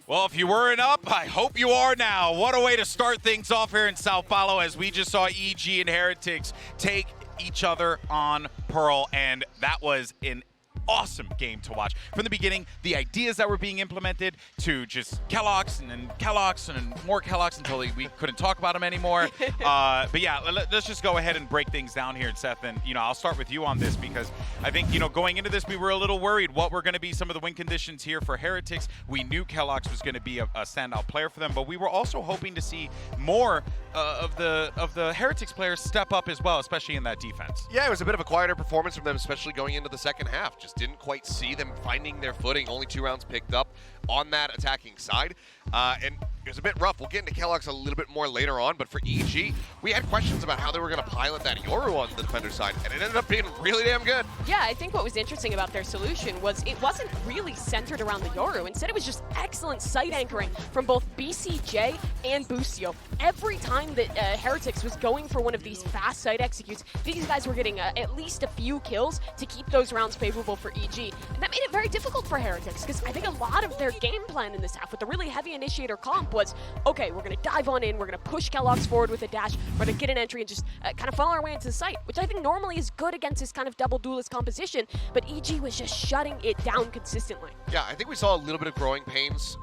Well, if you weren't up, I hope you are now. What a way to start things off here in São Paulo as we just saw EG and HyperX take each other on Pearl, and that was an awesome game to watch. From the beginning, the ideas that were being implemented to just Kellogg's and then Kellogg's and then more Kellogg's until we couldn't talk about them anymore. But yeah, let's just go ahead and break things down here, Seth. And, I'll start with you on this because I think, going into this, we were a little worried what were going to be some of the win conditions here for HyperX. We knew Kellogg's was going to be a standout player for them, but we were also hoping to see more of the HyperX players step up as well, especially in that defense. Yeah, it was a bit of a quieter performance from them, especially going into the second half. Just didn't quite see them finding their footing. Only 2 rounds picked up on that attacking side. And it was a bit rough. We'll get into Kellogg's a little bit more later on, but for EG, we had questions about how they were going to pilot that Yoru on the defender side, and it ended up being really damn good. Yeah, I think what was interesting about their solution was it wasn't really centered around the Yoru. Instead, it was just excellent site anchoring from both BCJ and Busio. Every time that HyperX was going for one of these fast site executes, these guys were getting at least a few kills to keep those rounds favorable for EG. And that made it very difficult for HyperX, because I think a lot of their game plan in this half with the really heavy initiator comp was, okay, we're going to dive on in, we're going to push Kellogg's forward with a dash, we're going to get an entry and just kind of follow our way into the site, which I think normally is good against this kind of double duelist composition, but EG was just shutting it down consistently. Yeah, I think we saw a little bit of growing pains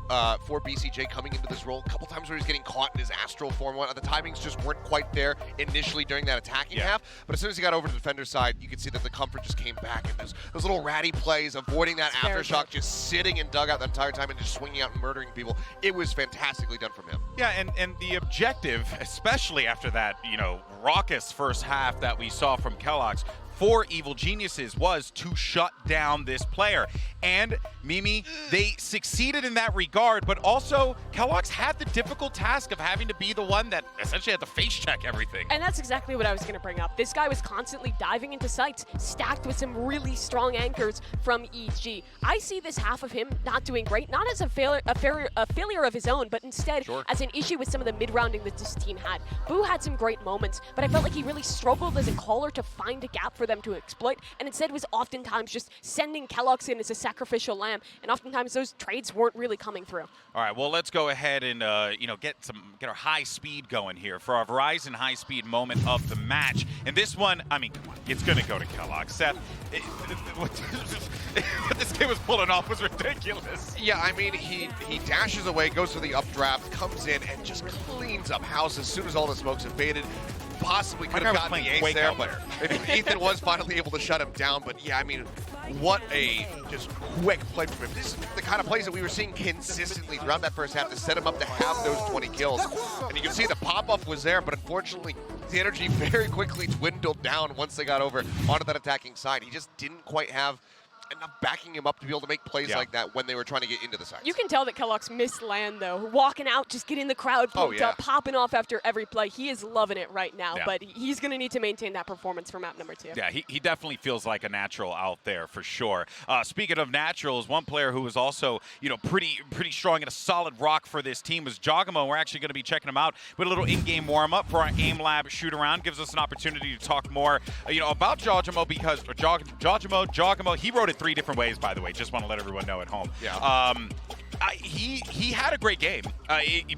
for BCJ coming into this role. A couple times where he was getting caught in his astral form. The timings just weren't quite there initially during that attacking half, but as soon as he got over to the defender side, you could see that the comfort just came back, and those little ratty plays, avoiding that aftershock, just sitting in dugout the entire time and just swinging out and murdering people. It was fantastically done from him. Yeah, and the objective, especially after that, raucous first half that we saw from Kellogg's, for Evil Geniuses was to shut down this player. And, Mimi, they succeeded in that regard, but also Kellogg's had the difficult task of having to be the one that essentially had to face check everything. And that's exactly what I was going to bring up. This guy was constantly diving into sites, stacked with some really strong anchors from EG. I see this half of him not doing great, not as a failure of his own, but instead as an issue with some of the mid-rounding that this team had. Boo had some great moments, but I felt like he really struggled as a caller to find a gap for them to exploit, and instead was oftentimes just sending Kellogg's in as a sacrificial lamb, and oftentimes those trades weren't really coming through. All right, well, let's go ahead and get our high speed going here for our Verizon high speed moment of the match. And this one, I mean, come on, it's going to go to Kellogg. Seth, what this kid was pulling off was ridiculous. Yeah, I mean, he dashes away, goes for the updraft, comes in, and just cleans up house as soon as all the smokes have faded. Possibly could have gotten the ace there, but Ethan was finally able to shut him down. But yeah, I mean, what a just quick play from him. This is the kind of plays that we were seeing consistently throughout that first half to set him up to have those 20 kills. And you can see the pop-off was there, but unfortunately, the energy very quickly dwindled down once they got over onto that attacking side. He just didn't quite have enough backing him up to be able to make plays like that when they were trying to get into the sites. You can tell that Kellogg's missed land, though. Walking out, just getting the crowd pumped up, popping off after every play. He is loving it right now, but he's going to need to maintain that performance for map number 2. Yeah, he definitely feels like a natural out there for sure. Speaking of naturals, one player who was also, pretty strong and a solid rock for this team was Jogamo. We're actually going to be checking him out with a little in-game warm-up for our AIM Lab shoot-around. Gives us an opportunity to talk more, about Jogamo because Jogamo, he wrote it 3 different ways, by the way. Just want to let everyone know at home. Yeah. He had a great game,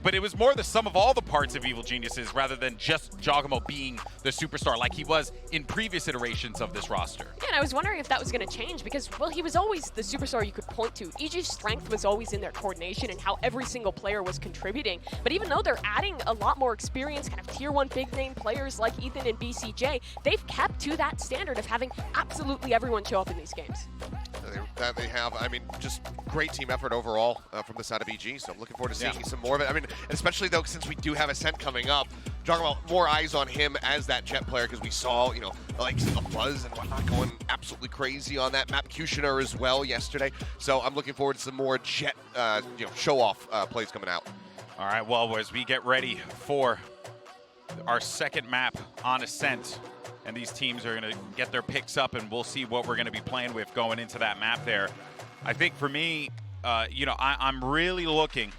but it was more the sum of all the parts of Evil Geniuses rather than just Jogamo being the superstar like he was in previous iterations of this roster. Yeah, and I was wondering if that was going to change because, well, he was always the superstar you could point to. EG's strength was always in their coordination and how every single player was contributing. But even though they're adding a lot more experience, kind of tier 1 big name players like Ethan and BCJ, they've kept to that standard of having absolutely everyone show up in these games. That they have. I mean, just great team effort overall from the side of EG, so I'm looking forward to seeing some more of it. I mean, especially though, since we do have Ascent coming up, talking about more eyes on him as that Jet player, because we saw, like the Buzz and whatnot going absolutely crazy on that map, Kushner as well yesterday. So I'm looking forward to some more Jet, show-off plays coming out. All right, well, as we get ready for our second map on Ascent, and these teams are going to get their picks up, and we'll see what we're going to be playing with going into that map there. I think for me, I'm really looking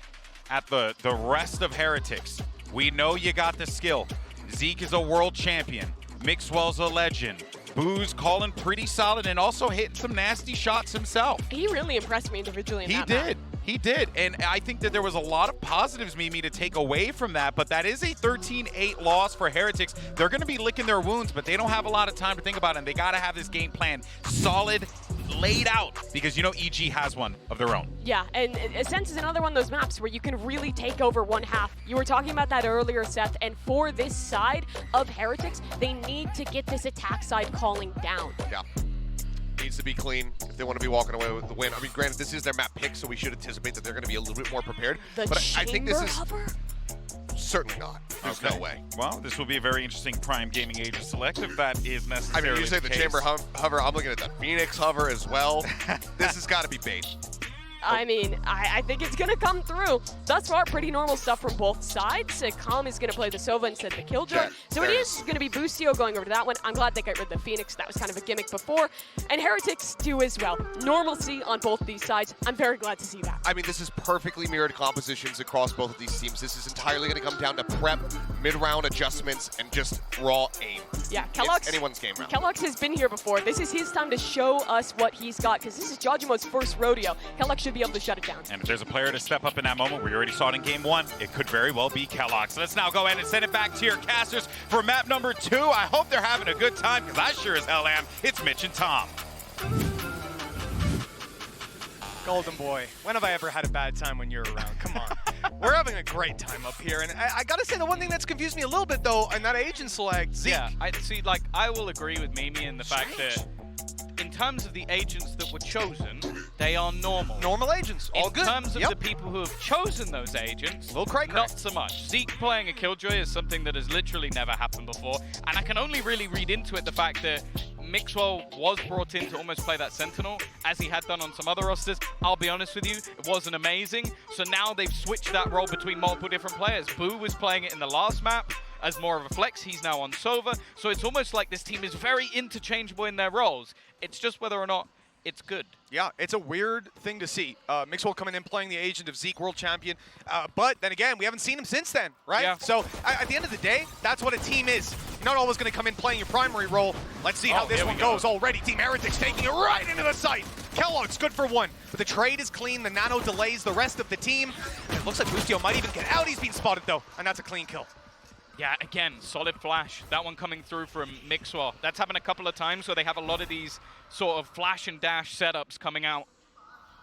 at the rest of HyperX. We know you got the skill. Zeke is a world champion. Mixwell's a legend. Boo's calling pretty solid and also hitting some nasty shots himself. He really impressed me individually in that map. He did, and I think that there was a lot of positives, Mimi, to take away from that, but that is a 13-8 loss for Heretics. They're going to be licking their wounds, but they don't have a lot of time to think about it, and they got to have this game plan solid, laid out, because you know EG has one of their own. Yeah, and Ascent is another one of those maps where you can really take over one half. You were talking about that earlier, Seth, and for this side of Heretics, they need to get this attack side calling down. Yeah. Needs to be clean if they want to be walking away with the win. I mean, granted, this is their map pick, so we should anticipate that they're going to be a little bit more prepared. But I think this is hover? certainly not. There's no way. Well, this will be a very interesting Prime Gaming Agent select if that is necessary. I mean, you say the chamber hover, I'm looking at the Phoenix hover as well. This has got to be bait. I mean, I think it's going to come through. Thus far, pretty normal stuff from both sides. Calm is going to play the Sova instead of the Killjoy. Yeah, So it is going to be Boostio going over to that one. I'm glad they got rid of the Phoenix. That was kind of a gimmick before. And Heretics do as well. Normalcy on both these sides. I'm very glad to see that. I mean, this is perfectly mirrored compositions across both of these teams. This is entirely going to come down to prep, mid-round adjustments, and just raw aim. Yeah, Kellogg's, it's anyone's game round. Kellogg's has been here before. This is his time to show us what he's got, because this is Jajimo's first rodeo. Kellogg should be able to shut it down. And if there's a player to step up in that moment, we already saw it in game 1, it could very well be Kellogg. So let's now go ahead and send it back to your casters for map number 2. I hope they're having a good time, because I sure as hell am. It's Mitch and Tom. Golden boy, when have I ever had a bad time when you're around? Come on. We're having a great time up here, and I gotta say the one thing that's confused me a little bit though, and that agent select, Zeke. Yeah, I see. Like, I will agree with Mimi in the fact that in terms of the agents that were chosen, they are normal. Normal agents, all good. In terms of the people who have chosen those agents, Little cray-cray. not so much. Zeke playing a Killjoy is something that has literally never happened before, and I can only really read into it the fact that Mixwell was brought in to almost play that Sentinel, as he had done on some other rosters. I'll be honest with you, it wasn't amazing. So now they've switched that role between multiple different players. Boo was playing it in the last map as more of a flex. He's now on Sova. So it's almost like this team is very interchangeable in their roles. It's just whether or not it's good. Yeah, it's a weird thing to see. Mixwell coming in playing the agent of Zeke, world champion. But then again, we haven't seen him since then, right? Yeah. So at the end of the day, that's what a team is. You're not always going to come in playing your primary role. Let's see how this one goes already. Team Heretics taking it right into the site. Kellogg's good for one. But the trade is clean. The nano delays the rest of the team. And it looks like Boostio might even get out. He's being spotted, though. And that's a clean kill. Yeah, again, solid flash. That one coming through from Mixwell. That's happened a couple of times where they have a lot of these sort of flash and dash setups coming out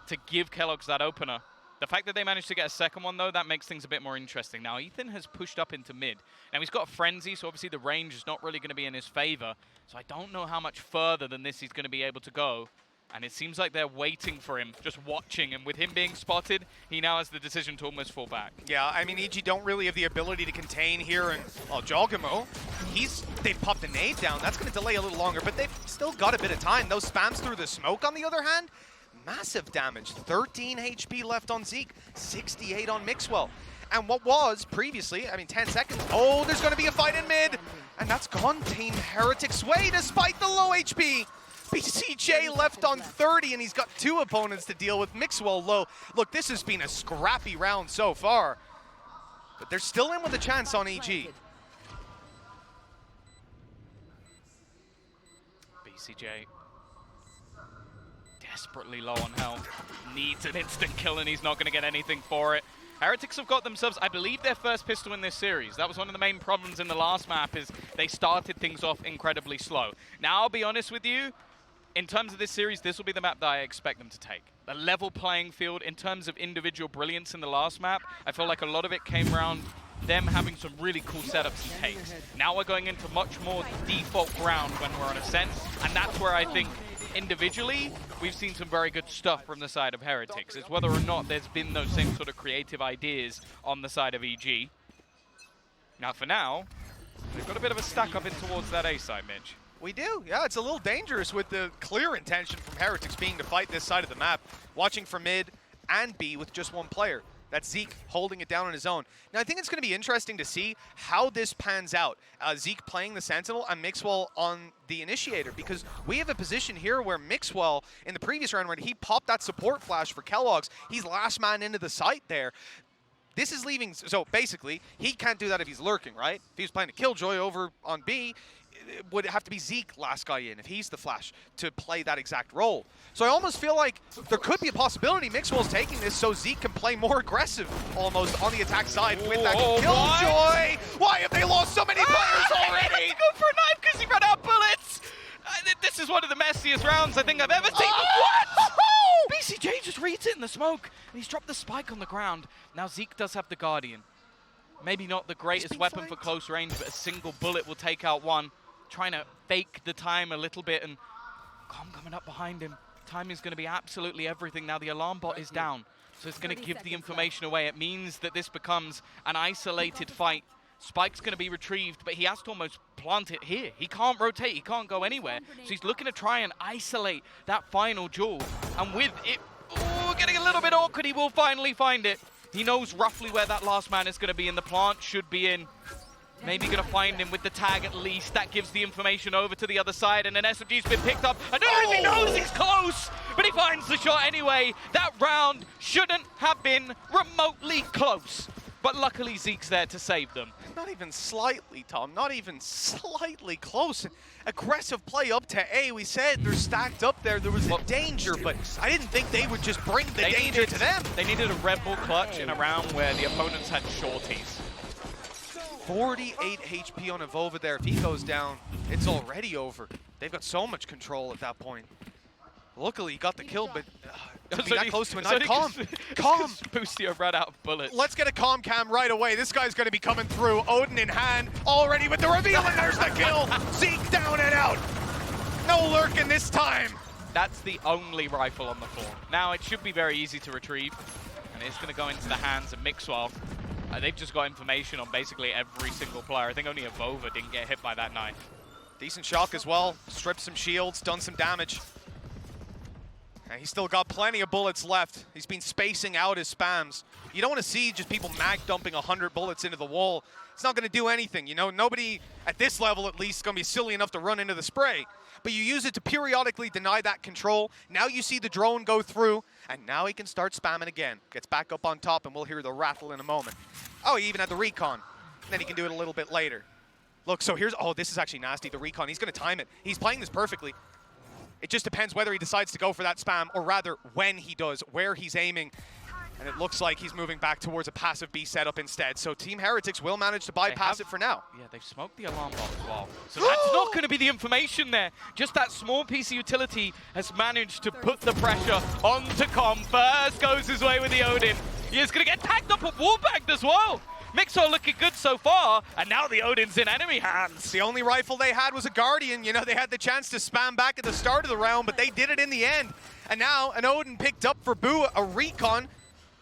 to give Kellogg's that opener. The fact that they managed to get a second one, though, that makes things a bit more interesting. Now, Ethan has pushed up into mid. Now, he's got a Frenzy, so obviously the range is not really going to be in his favor. So I don't know how much further than this he's going to be able to go. And it seems like they're waiting for him, just watching. And with him being spotted, he now has the decision to almost fall back. Yeah, I mean, EG don't really have the ability to contain here. And, well, Jogamo, they've popped the nade down. That's going to delay a little longer, but they've still got a bit of time. Those spams through the smoke, on the other hand, massive damage. 13 HP left on Zeke, 68 on Mixwell. And what was previously, I mean, 10 seconds. Oh, there's going to be a fight in mid. And that's gone Team Heretics' way despite the low HP. BCJ left on 30, and he's got 2 opponents to deal with. Mixwell low. Look, this has been a scrappy round so far. But they're still in with a chance on EG. BCJ desperately low on health. Needs an instant kill, and he's not going to get anything for it. Heretics have got themselves, I believe, their first pistol in this series. That was one of the main problems in the last map, is they started things off incredibly slow. Now, I'll be honest with you, in terms of this series, this will be the map that I expect them to take. A level playing field in terms of individual brilliance in the last map. I feel like a lot of it came around them having some really cool setups and takes. Now we're going into much more default ground when we're on Ascent, and that's where I think individually we've seen some very good stuff from the side of Heretics. It's whether or not there's been those same sort of creative ideas on the side of EG. Now for now, they've got a bit of a stack up in towards that A side, Mitch. We do, yeah, it's a little dangerous with the clear intention from Heretics being to fight this side of the map, watching for mid and B with just one player. That's Zeke holding it down on his own. Now, I think it's going to be interesting to see how this pans out. Zeke playing the Sentinel and Mixwell on the Initiator, because we have a position here where Mixwell, in the previous round, when he popped that support flash for Kellogg's, he's last man into the site there. This is leaving, so basically, he can't do that if he's lurking, right? If he was playing a Killjoy over on B, it would have to be Zeke last guy in, if he's the Flash, to play that exact role. So I almost feel like there could be a possibility Mixwell's taking this so Zeke can play more aggressive almost on the attack side with that Killjoy. Why have they lost so many players already? He had to go for a knife because he ran out of bullets. This is one of the messiest rounds I think I've ever seen. What? BCJ just reads it in the smoke, and he's dropped the spike on the ground. Now Zeke does have the Guardian. Maybe not the greatest weapon for close range, but a single bullet will take out one. Trying to fake the time a little bit, and Calm coming up behind him. Time is going to be absolutely everything. Now the alarm bot is down, so it's going to give the information away. It means that this becomes an isolated fight. Spike's going to be retrieved, but he has to almost plant it here. He can't rotate, he can't go anywhere. So he's looking to try and isolate that final jewel. And with it getting a little bit awkward, he will finally find it. He knows roughly where that last man is going to be, and the plant should be in. Maybe going to find him with the tag at least. That gives the information over to the other side, and an SMG's been picked up. I don't know if he knows he's close, but he finds the shot anyway. That round shouldn't have been remotely close, but luckily Zeke's there to save them. Not even slightly, Tom. Not even slightly close. Aggressive play up to A. We said they're stacked up there. There was a danger, but I didn't think they would just bring the danger to them. They needed a Red Bull clutch in a round where the opponents had shorties. 48 HP on Evolva there. If he goes down, it's already over. They've got so much control at that point. Luckily, he got the kill, but to be that close to a knife. Calm. Boostio ran out of bullets. Let's get a calm cam right away. This guy's going to be coming through. Odin in hand, already with the reveal, and there's the kill. Zeke down and out. No lurking this time. That's the only rifle on the floor. Now, it should be very easy to retrieve, and it's going to go into the hands of Mixwell. They've just got information on basically every single player. I think only Evolva didn't get hit by that knife. Decent shock as well. Stripped some shields, done some damage. And he's still got plenty of bullets left. He's been spacing out his spams. You don't want to see just people mag dumping 100 bullets into the wall. It's not going to do anything. You know, nobody at this level at least is going to be silly enough to run into the spray. But you use it to periodically deny that control. Now you see the drone go through, and now he can start spamming again. Gets back up on top, and we'll hear the rattle in a moment. Oh, he even had the recon. Then he can do it a little bit later. Look, so here's, oh, this is actually nasty, the recon. He's going to time it. He's playing this perfectly. It just depends whether he decides to go for that spam, or rather when he does, where he's aiming. And it looks like he's moving back towards a passive B setup instead. So Team Heretics will manage to bypass it for now. Yeah, they've smoked the alarm bot as well. So that's not going to be the information there. Just that small piece of utility has managed to put the pressure onto Com. First goes his way with the Odin. He is going to get tagged up at wallbanged as well. Mixo looking good so far, and now the Odin's in enemy hands. The only rifle they had was a Guardian. You know, they had the chance to spam back at the start of the round, but they did it in the end. And now an Odin picked up for Boo, a recon.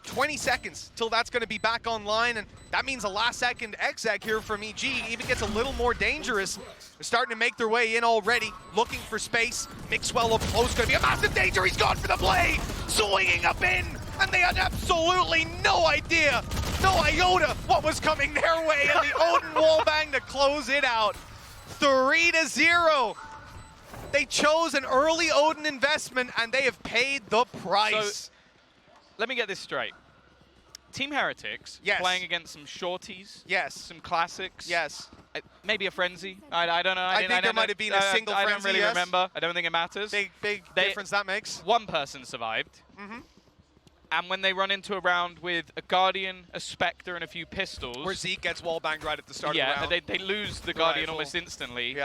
20 seconds till that's going to be back online, and that means a last-second exec here from EG. Even gets a little more dangerous. They're starting to make their way in already, looking for space. Mixwell up close, going to be a massive danger. He's gone for the play, swinging up in, and they had absolutely no idea, no iota what was coming their way, and the Odin wallbang to close it out. 3-0. They chose an early Odin investment, and they have paid the price. So, let me get this straight. Team Heretics playing against some shorties, some classics, maybe a frenzy. I don't know. I think there might have been a single frenzy. I don't really remember. I don't think it matters. Big difference that makes. One person survived. And when they run into a round with a Guardian, a Spectre, and a few pistols, where Zeke gets wallbanged right at the start of the round. They lose the Guardian almost instantly.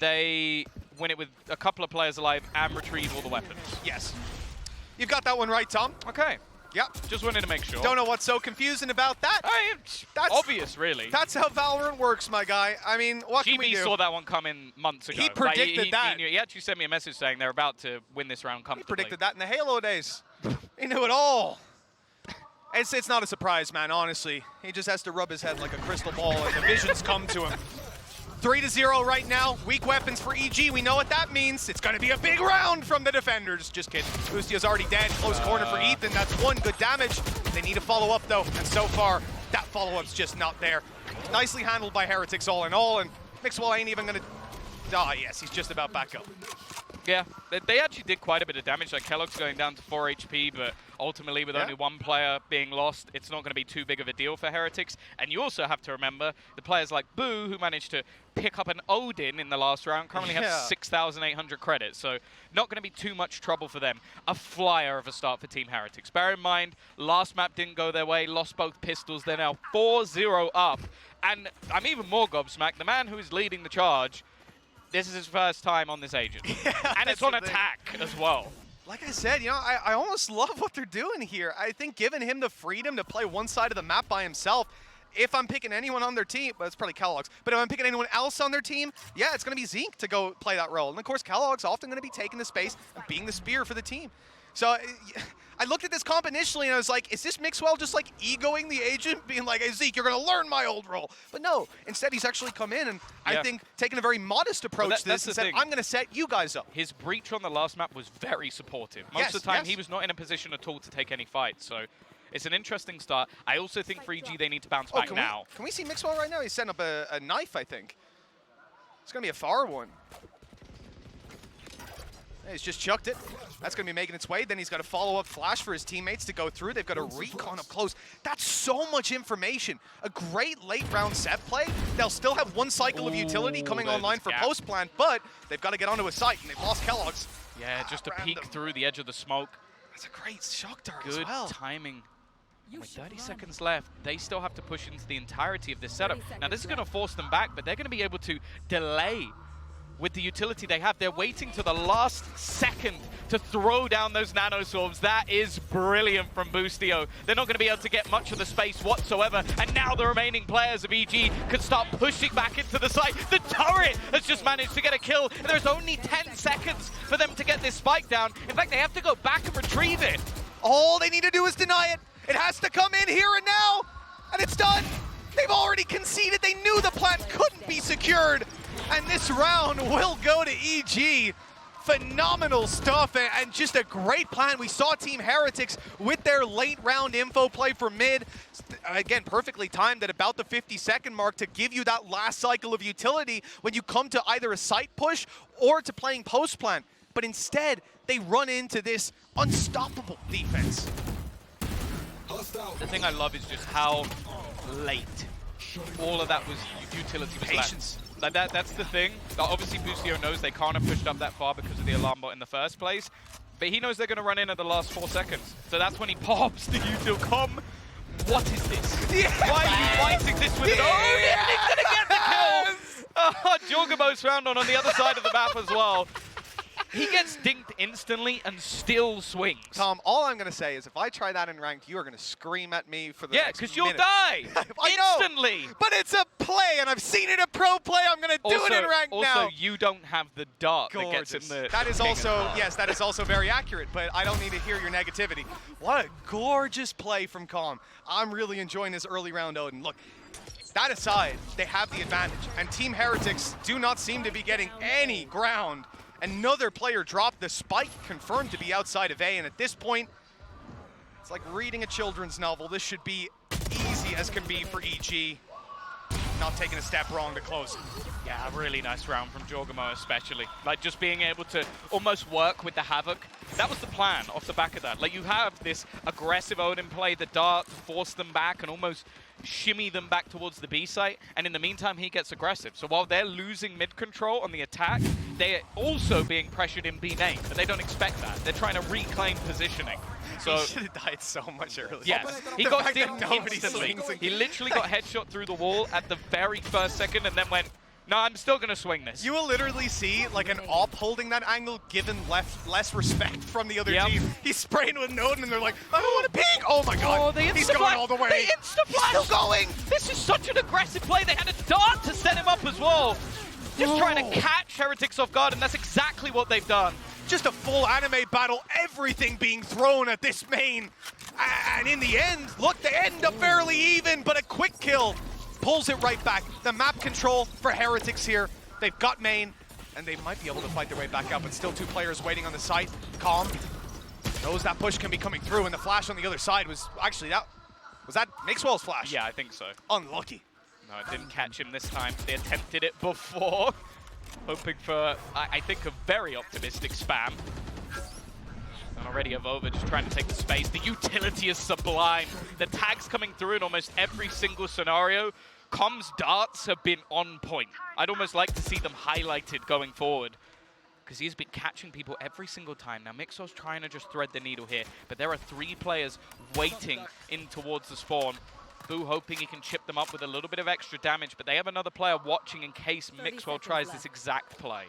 They win it with a couple of players alive and retrieve all the weapons. Yes. You've got that one right, Tom. Okay. Yep. Just wanted to make sure. Don't know what's so confusing about that. That's obvious, really. That's how Valorant works, my guy. I mean, what can we do? GB saw that one coming months ago. He predicted that. He actually sent me a message saying they're about to win this round comfortably. He predicted that in the Halo days. He knew it all. It's not a surprise, man, honestly. He just has to rub his head like a crystal ball and the visions come to him. 3-0 right now. Weak weapons for EG. We know what that means. It's going to be a big round from the defenders. Just kidding. Boostio's already dead. Close corner for Ethan. That's one good damage. They need a follow-up, though. And so far, that follow-up's just not there. Nicely handled by Heretics all in all. And Mixwell ain't even going to... Ah, yes, he's just about back up. Yeah, they actually did quite a bit of damage. Like Kellogg's going down to 4 HP, but ultimately with only one player being lost, it's not going to be too big of a deal for Heretics. And you also have to remember the players like Boo, who managed to pick up an Odin in the last round, currently have 6,800 credits, so not going to be too much trouble for them. A flyer of a start for Team Heretics. Bear in mind, last map didn't go their way, lost both pistols. They're now 4-0 up. And I'm even more gobsmacked. The man who is leading the charge, this is his first time on this agent. And it's on attack as well. Like I said, you know, I almost love what they're doing here. I think giving him the freedom to play one side of the map by himself, if I'm picking anyone on their team, well, it's probably Kellogg's, but if I'm picking anyone else on their team, yeah, it's going to be Zeke to go play that role. And of course, Kellogg's often going to be taking the space and being the spear for the team. So I looked at this comp initially and I was like, is this Mixwell just like egoing the agent, being like, hey Zeke, you're going to learn my old role? But no, instead he's actually come in and I think taking a very modest approach to this and said, I'm going to set you guys up. His breach on the last map was very supportive. Most of the time he was not in a position at all to take any fights. So it's an interesting start. I also think for EG they need to bounce back now. Can we see Mixwell right now? He's setting up a knife, I think. It's going to be a far one. He's just chucked it. That's going to be making its way. Then he's got a follow-up flash for his teammates to go through. They've got a recon up close. That's so much information. A great late round set play. They'll still have one cycle of utility coming online for post-plant, but they've got to get onto a site, and they've lost Kellogg's. Yeah, just to peek through the edge of the smoke. That's a great shock dart as well. Good timing. With 30 seconds left, they still have to push into the entirety of this setup. Now, this is going to force them back, but they're going to be able to delay with the utility they have. They're waiting to the last second to throw down those nanoswarms. That is brilliant from Boostio. They're not going to be able to get much of the space whatsoever, and now the remaining players of EG can start pushing back into the site. The turret has just managed to get a kill, and there's only 10 seconds for them to get this spike down. In fact, they have to go back and retrieve it. All they need to do is deny it. It has to come in here and now, and it's done. They've already conceded. They knew the plant couldn't be secured. And this round will go to EG. Phenomenal stuff and just a great plan. We saw Team Heretics with their late round info play for mid. Again, perfectly timed at about the 50-second mark to give you that last cycle of utility when you come to either a site push or to playing post plant. But instead, they run into this unstoppable defense. The thing I love is just how late all of that was utility patience. Like that's the thing. Obviously, Boostio knows they can't have pushed up that far because of the alarm bot in the first place, but he knows they're going to run in at the last 4 seconds. So that's when he pops the util com. What is this? Yes! Why are you fighting this with an Odin? He's going to get the kill! Jorgamo's found on the other side of the map as well. He gets dinked instantly and still swings. Tom, all I'm going to say is if I try that in ranked, you are going to scream at me for the next minute. Yeah, because you'll die instantly. Know, but it's a play, and I've seen it a pro play. I'm going to do it in ranked now. Also, you don't have the dart that gets in the... That is also, yes, that is also very accurate, but I don't need to hear your negativity. What a gorgeous play from Calm. I'm really enjoying this early round Odin. Look, that aside, they have the advantage, and Team Heretics do not seem to be getting any ground. Another player dropped. The spike confirmed to be outside of A, and at this point, it's like reading a children's novel. This should be easy as can be for EG. Not taking a step wrong to close. Yeah, a really nice round from Jorgamo especially. Like just being able to almost work with the Havoc. That was the plan off the back of that. Like you have this aggressive Odin play, the dart, force them back and almost shimmy them back towards the B site, and in the meantime he gets aggressive. So while they're losing mid control on the attack, they're also being pressured in B main, but they don't expect that. They're trying to reclaim positioning. So he should have died so much earlier. Yes, he got dinked instantly. He literally got headshot through the wall at the very first second and then went, no, I'm still going to swing this. You will literally see like an op holding that angle given less respect from the other team. He's spraying with Nodin and they're like, I don't want to peek. Oh my god, he's going all the way. They insta-flash. He's still going. This is such an aggressive play. They had a dart to set him up as well. Just trying to catch Heretics off guard, and that's exactly what they've done. Just a full anime battle, everything being thrown at this main. And in the end, look, they end up fairly even, but a quick kill pulls it right back. The map control for Heretics here. They've got main, and they might be able to fight their way back up, but still 2 players waiting on the site. Calm knows that push can be coming through, and the flash on the other side was actually was that Mixwell's flash? Yeah, I think so. Unlucky. No, it didn't catch him this time. They attempted it before. hoping for, I think, a very optimistic spam. And already Avova just trying to take the space. The utility is sublime. The tags coming through in almost every single scenario. Comms darts have been on point. I'd almost like to see them highlighted going forward, because he's been catching people every single time. Now, Mixo's trying to just thread the needle here, but there are 3 players waiting in towards the spawn. Boo hoping he can chip them up with a little bit of extra damage, but they have another player watching in case Mixwell tries this exact play.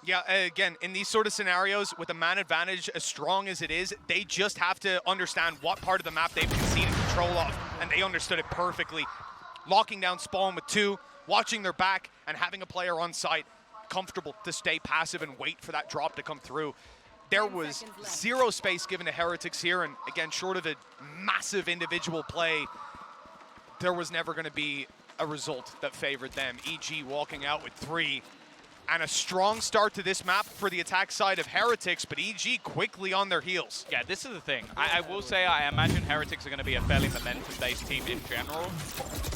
Yeah, again, in these sort of scenarios, with a man advantage as strong as it is, they just have to understand what part of the map they've conceded control of, and they understood it perfectly. Locking down spawn with 2, watching their back, and having a player on site comfortable to stay passive and wait for that drop to come through. There was 0 space given to Heretics here, and again, short of a massive individual play, there was never going to be a result that favored them. EG walking out with 3. And a strong start to this map for the attack side of Heretics, but EG quickly on their heels. Yeah, this is the thing. I will say I imagine Heretics are going to be a fairly momentum-based team in general,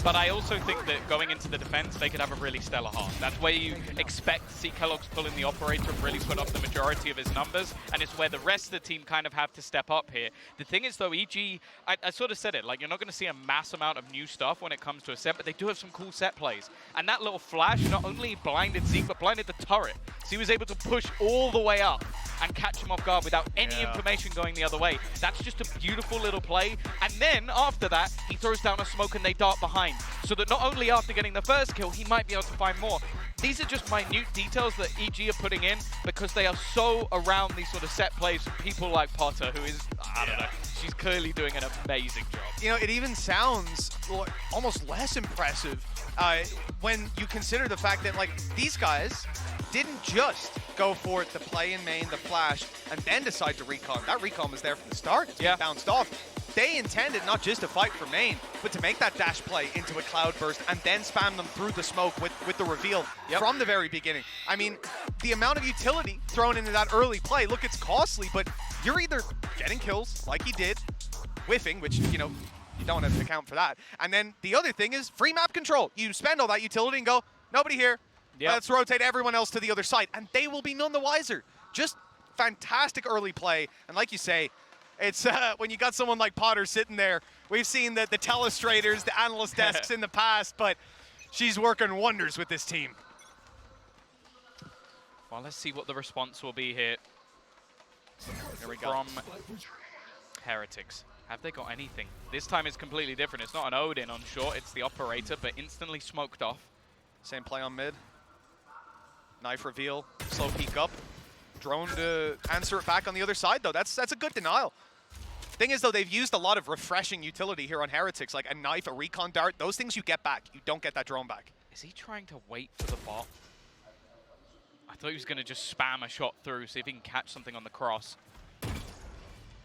but I also think that going into the defense, they could have a really stellar half. That's where you expect to see Kellogg's pull in the operator and really put up the majority of his numbers, and it's where the rest of the team kind of have to step up here. The thing is, though, EG, I sort of said it, like, you're not going to see a mass amount of new stuff when it comes to Ascent, but they do have some cool set plays. And that little flash not only blinded Zeke, but blinded the turret. So he was able to push all the way up and catch him off guard without any information going the other way. That's just a beautiful little play. And then after that, he throws down a smoke and they dart behind. So that not only after getting the first kill, he might be able to find more. These are just minute details that EG are putting in because they are so around these sort of set plays from people like Potter, who is, I don't know, she's clearly doing an amazing job. You know, it even sounds almost less impressive when you consider the fact that, like, these guys didn't just go for it, the play in main, the flash, and then decide to recon. That recon was there from the start. It bounced off. They intended not just to fight for main, but to make that dash play into a cloud burst and then spam them through the smoke with the reveal from the very beginning. I mean, the amount of utility thrown into that early play, look, it's costly, but you're either getting kills, like he did, whiffing, which, you know, you don't have to account for that. And then the other thing is free map control. You spend all that utility and go, nobody here. Let's rotate everyone else to the other side, and they will be none the wiser. Just fantastic early play, and like you say, it's when you got someone like Potter sitting there. We've seen the telestrators, the analyst desks in the past, but she's working wonders with this team. Well, let's see what the response will be here. Here we go. From Heretics. Have they got anything? This time it's completely different. It's not an Odin on short, it's the operator, but instantly smoked off. Same play on mid. Knife reveal, slow peek up. Drone to answer it back on the other side, though. That's a good denial. Thing is, though, they've used a lot of refreshing utility here on Heretics, like a knife, a recon dart. Those things you get back. You don't get that drone back. Is he trying to wait for the bot? I thought he was going to just spam a shot through, see if he can catch something on the cross.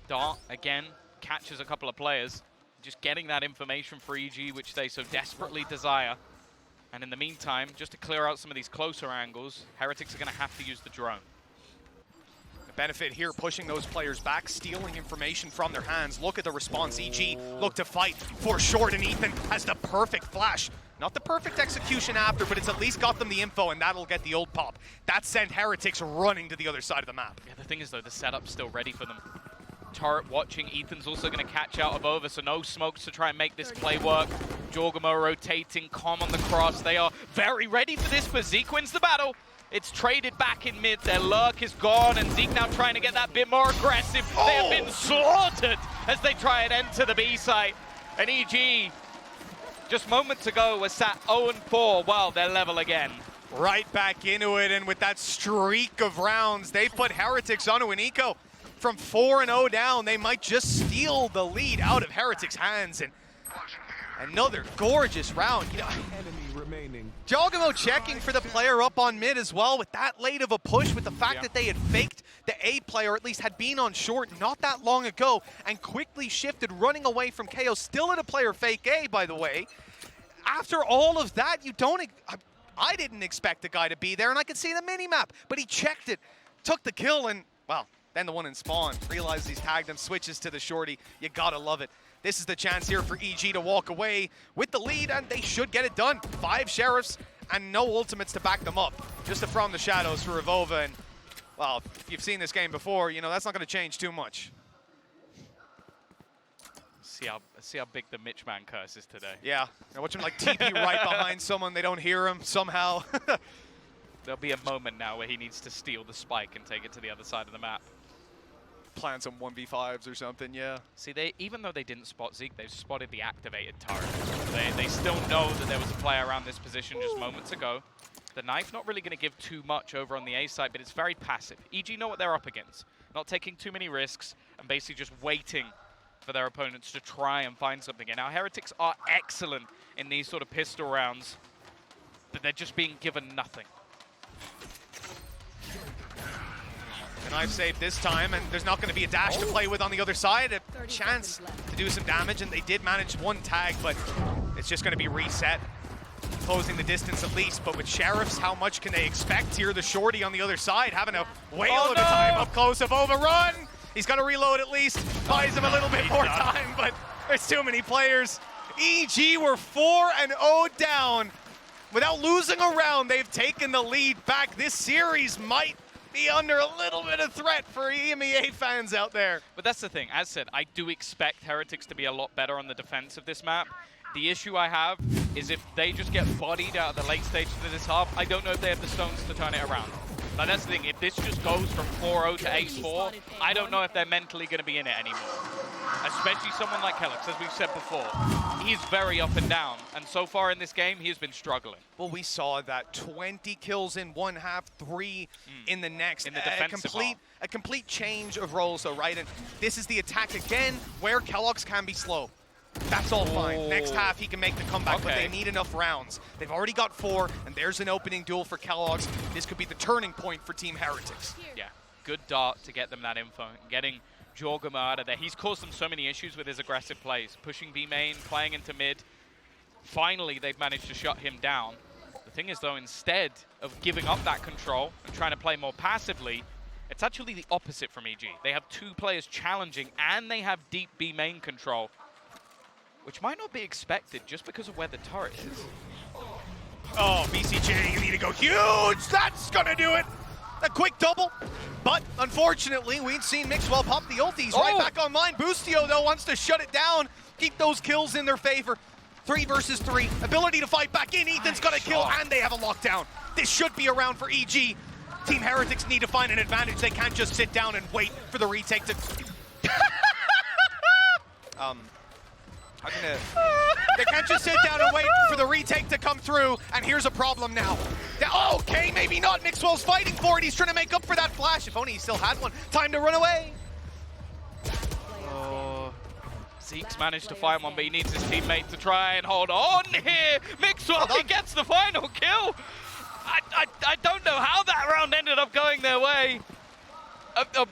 Dart, again, catches a couple of players. Just getting that information for EG, which they so desperately desire. And in the meantime, just to clear out some of these closer angles, Heretics are going to have to use the drone. The benefit here, pushing those players back, stealing information from their hands. Look at the response. EG look to fight for short, and Ethan has the perfect flash. Not the perfect execution after, but it's at least got them the info, and that'll get the ult pop. That sent Heretics running to the other side of the map. Yeah, the thing is, though, the setup's still ready for them. Turret watching, Ethan's also going to catch out of over, so no smokes to try and make this play work. Jorgamo rotating, Com on the cross. They are very ready for this, but Zeke wins the battle. It's traded back in mid. Their lurk is gone, and Zeke now trying to get that bit more aggressive. They have been slaughtered as they try and enter the B site. And EG, just moments ago, was sat 0-4. Wow, they're level again. Right back into it, and with that streak of rounds, they've put Heretics onto an eco. From 4-0 down, they might just steal the lead out of Heretics' hands. And another gorgeous round. You know, Jalgamo checking for the player up on mid as well with that late of a push, with the fact that they had faked the A player, or at least had been on short not that long ago, and quickly shifted, running away from KO. Still in a player fake A, by the way. After all of that, you don't... I didn't expect the guy to be there, and I could see the mini-map, but he checked it, took the kill, and, well, then the one in spawn realizes he's tagged him, switches to the shorty. You gotta love it. This is the chance here for EG to walk away with the lead, and they should get it done. 5 sheriffs and no ultimates to back them up. Just a From the Shadows for Revova, and, well, if you've seen this game before, you know, that's not going to change too much. See how big the Mitchman curse is today. Yeah, now watch him like TP right behind someone, they don't hear him somehow. There'll be a moment now where he needs to steal the spike and take it to the other side of the map. Plan some 1v5s or something, yeah. See, even though they didn't spot Zeke, they've spotted the activated turret. They still know that there was a player around this position just moments ago. The knife not really going to give too much over on the A side, but it's very passive. EG know what they're up against. Not taking too many risks and basically just waiting for their opponents to try and find something. And now Heretics are excellent in these sort of pistol rounds, but they're just being given nothing. And I've saved this time, and there's not going to be a dash to play with on the other side. A chance to do some damage, and they did manage one tag, but it's just going to be reset. Closing the distance at least, but with Sheriffs, how much can they expect here? The shorty on the other side having a whale of a time up close of overrun. He's got to reload at least, buys him a little bit more time, but there's too many players. EG were 4-0 down. Without losing a round, they've taken the lead back. This series might be under a little bit of threat for EMEA fans out there. But that's the thing. As said, I do expect Heretics to be a lot better on the defense of this map. The issue I have is if they just get bodied out of the late stages of this half, I don't know if they have the stones to turn it around. But that's the thing. If this just goes from 4-0 to ace-4, I don't know if they're mentally going to be in it anymore. Especially someone like Helix, as we've said before. He's very up and down, and so far in this game, he has been struggling. Well, we saw that 20 kills in one half, 3 in the next. In the defensive a complete change of roles, though, right? And this is the attack again, where Kellogg's can be slow. That's all fine. Next half, he can make the comeback, but they need enough rounds. They've already got 4, and there's an opening duel for Kellogg's. This could be the turning point for Team Heretics. Yeah, good dart to get them that info. Getting Jorgama out of there. He's caused them so many issues with his aggressive plays. Pushing B main, playing into mid. Finally, they've managed to shut him down. The thing is, though, instead of giving up that control and trying to play more passively, it's actually the opposite from EG. They have 2 players challenging, and they have deep B main control, which might not be expected just because of where the turret is. Oh, VCJ, you need to go huge! That's gonna do it! A quick double, but unfortunately, we've seen Mixwell pop the ulties right back online. Boostio, though, wants to shut it down, keep those kills in their favor. 3 versus 3, ability to fight back in. Ethan's got a kill, and they have a lockdown. This should be a round for EG. Team Heretics need to find an advantage. They can't just sit down and wait for the retake to... They can't just sit down and wait for the retake to come through, and here's a problem now. Okay, maybe not. Mixwell's fighting for it. He's trying to make up for that flash. If only he still had one. Time to run away. Zeke's managed to find one, but he needs his teammate to try and hold on here. Mixwell, he gets the final kill. I don't know how that round ended up going their way.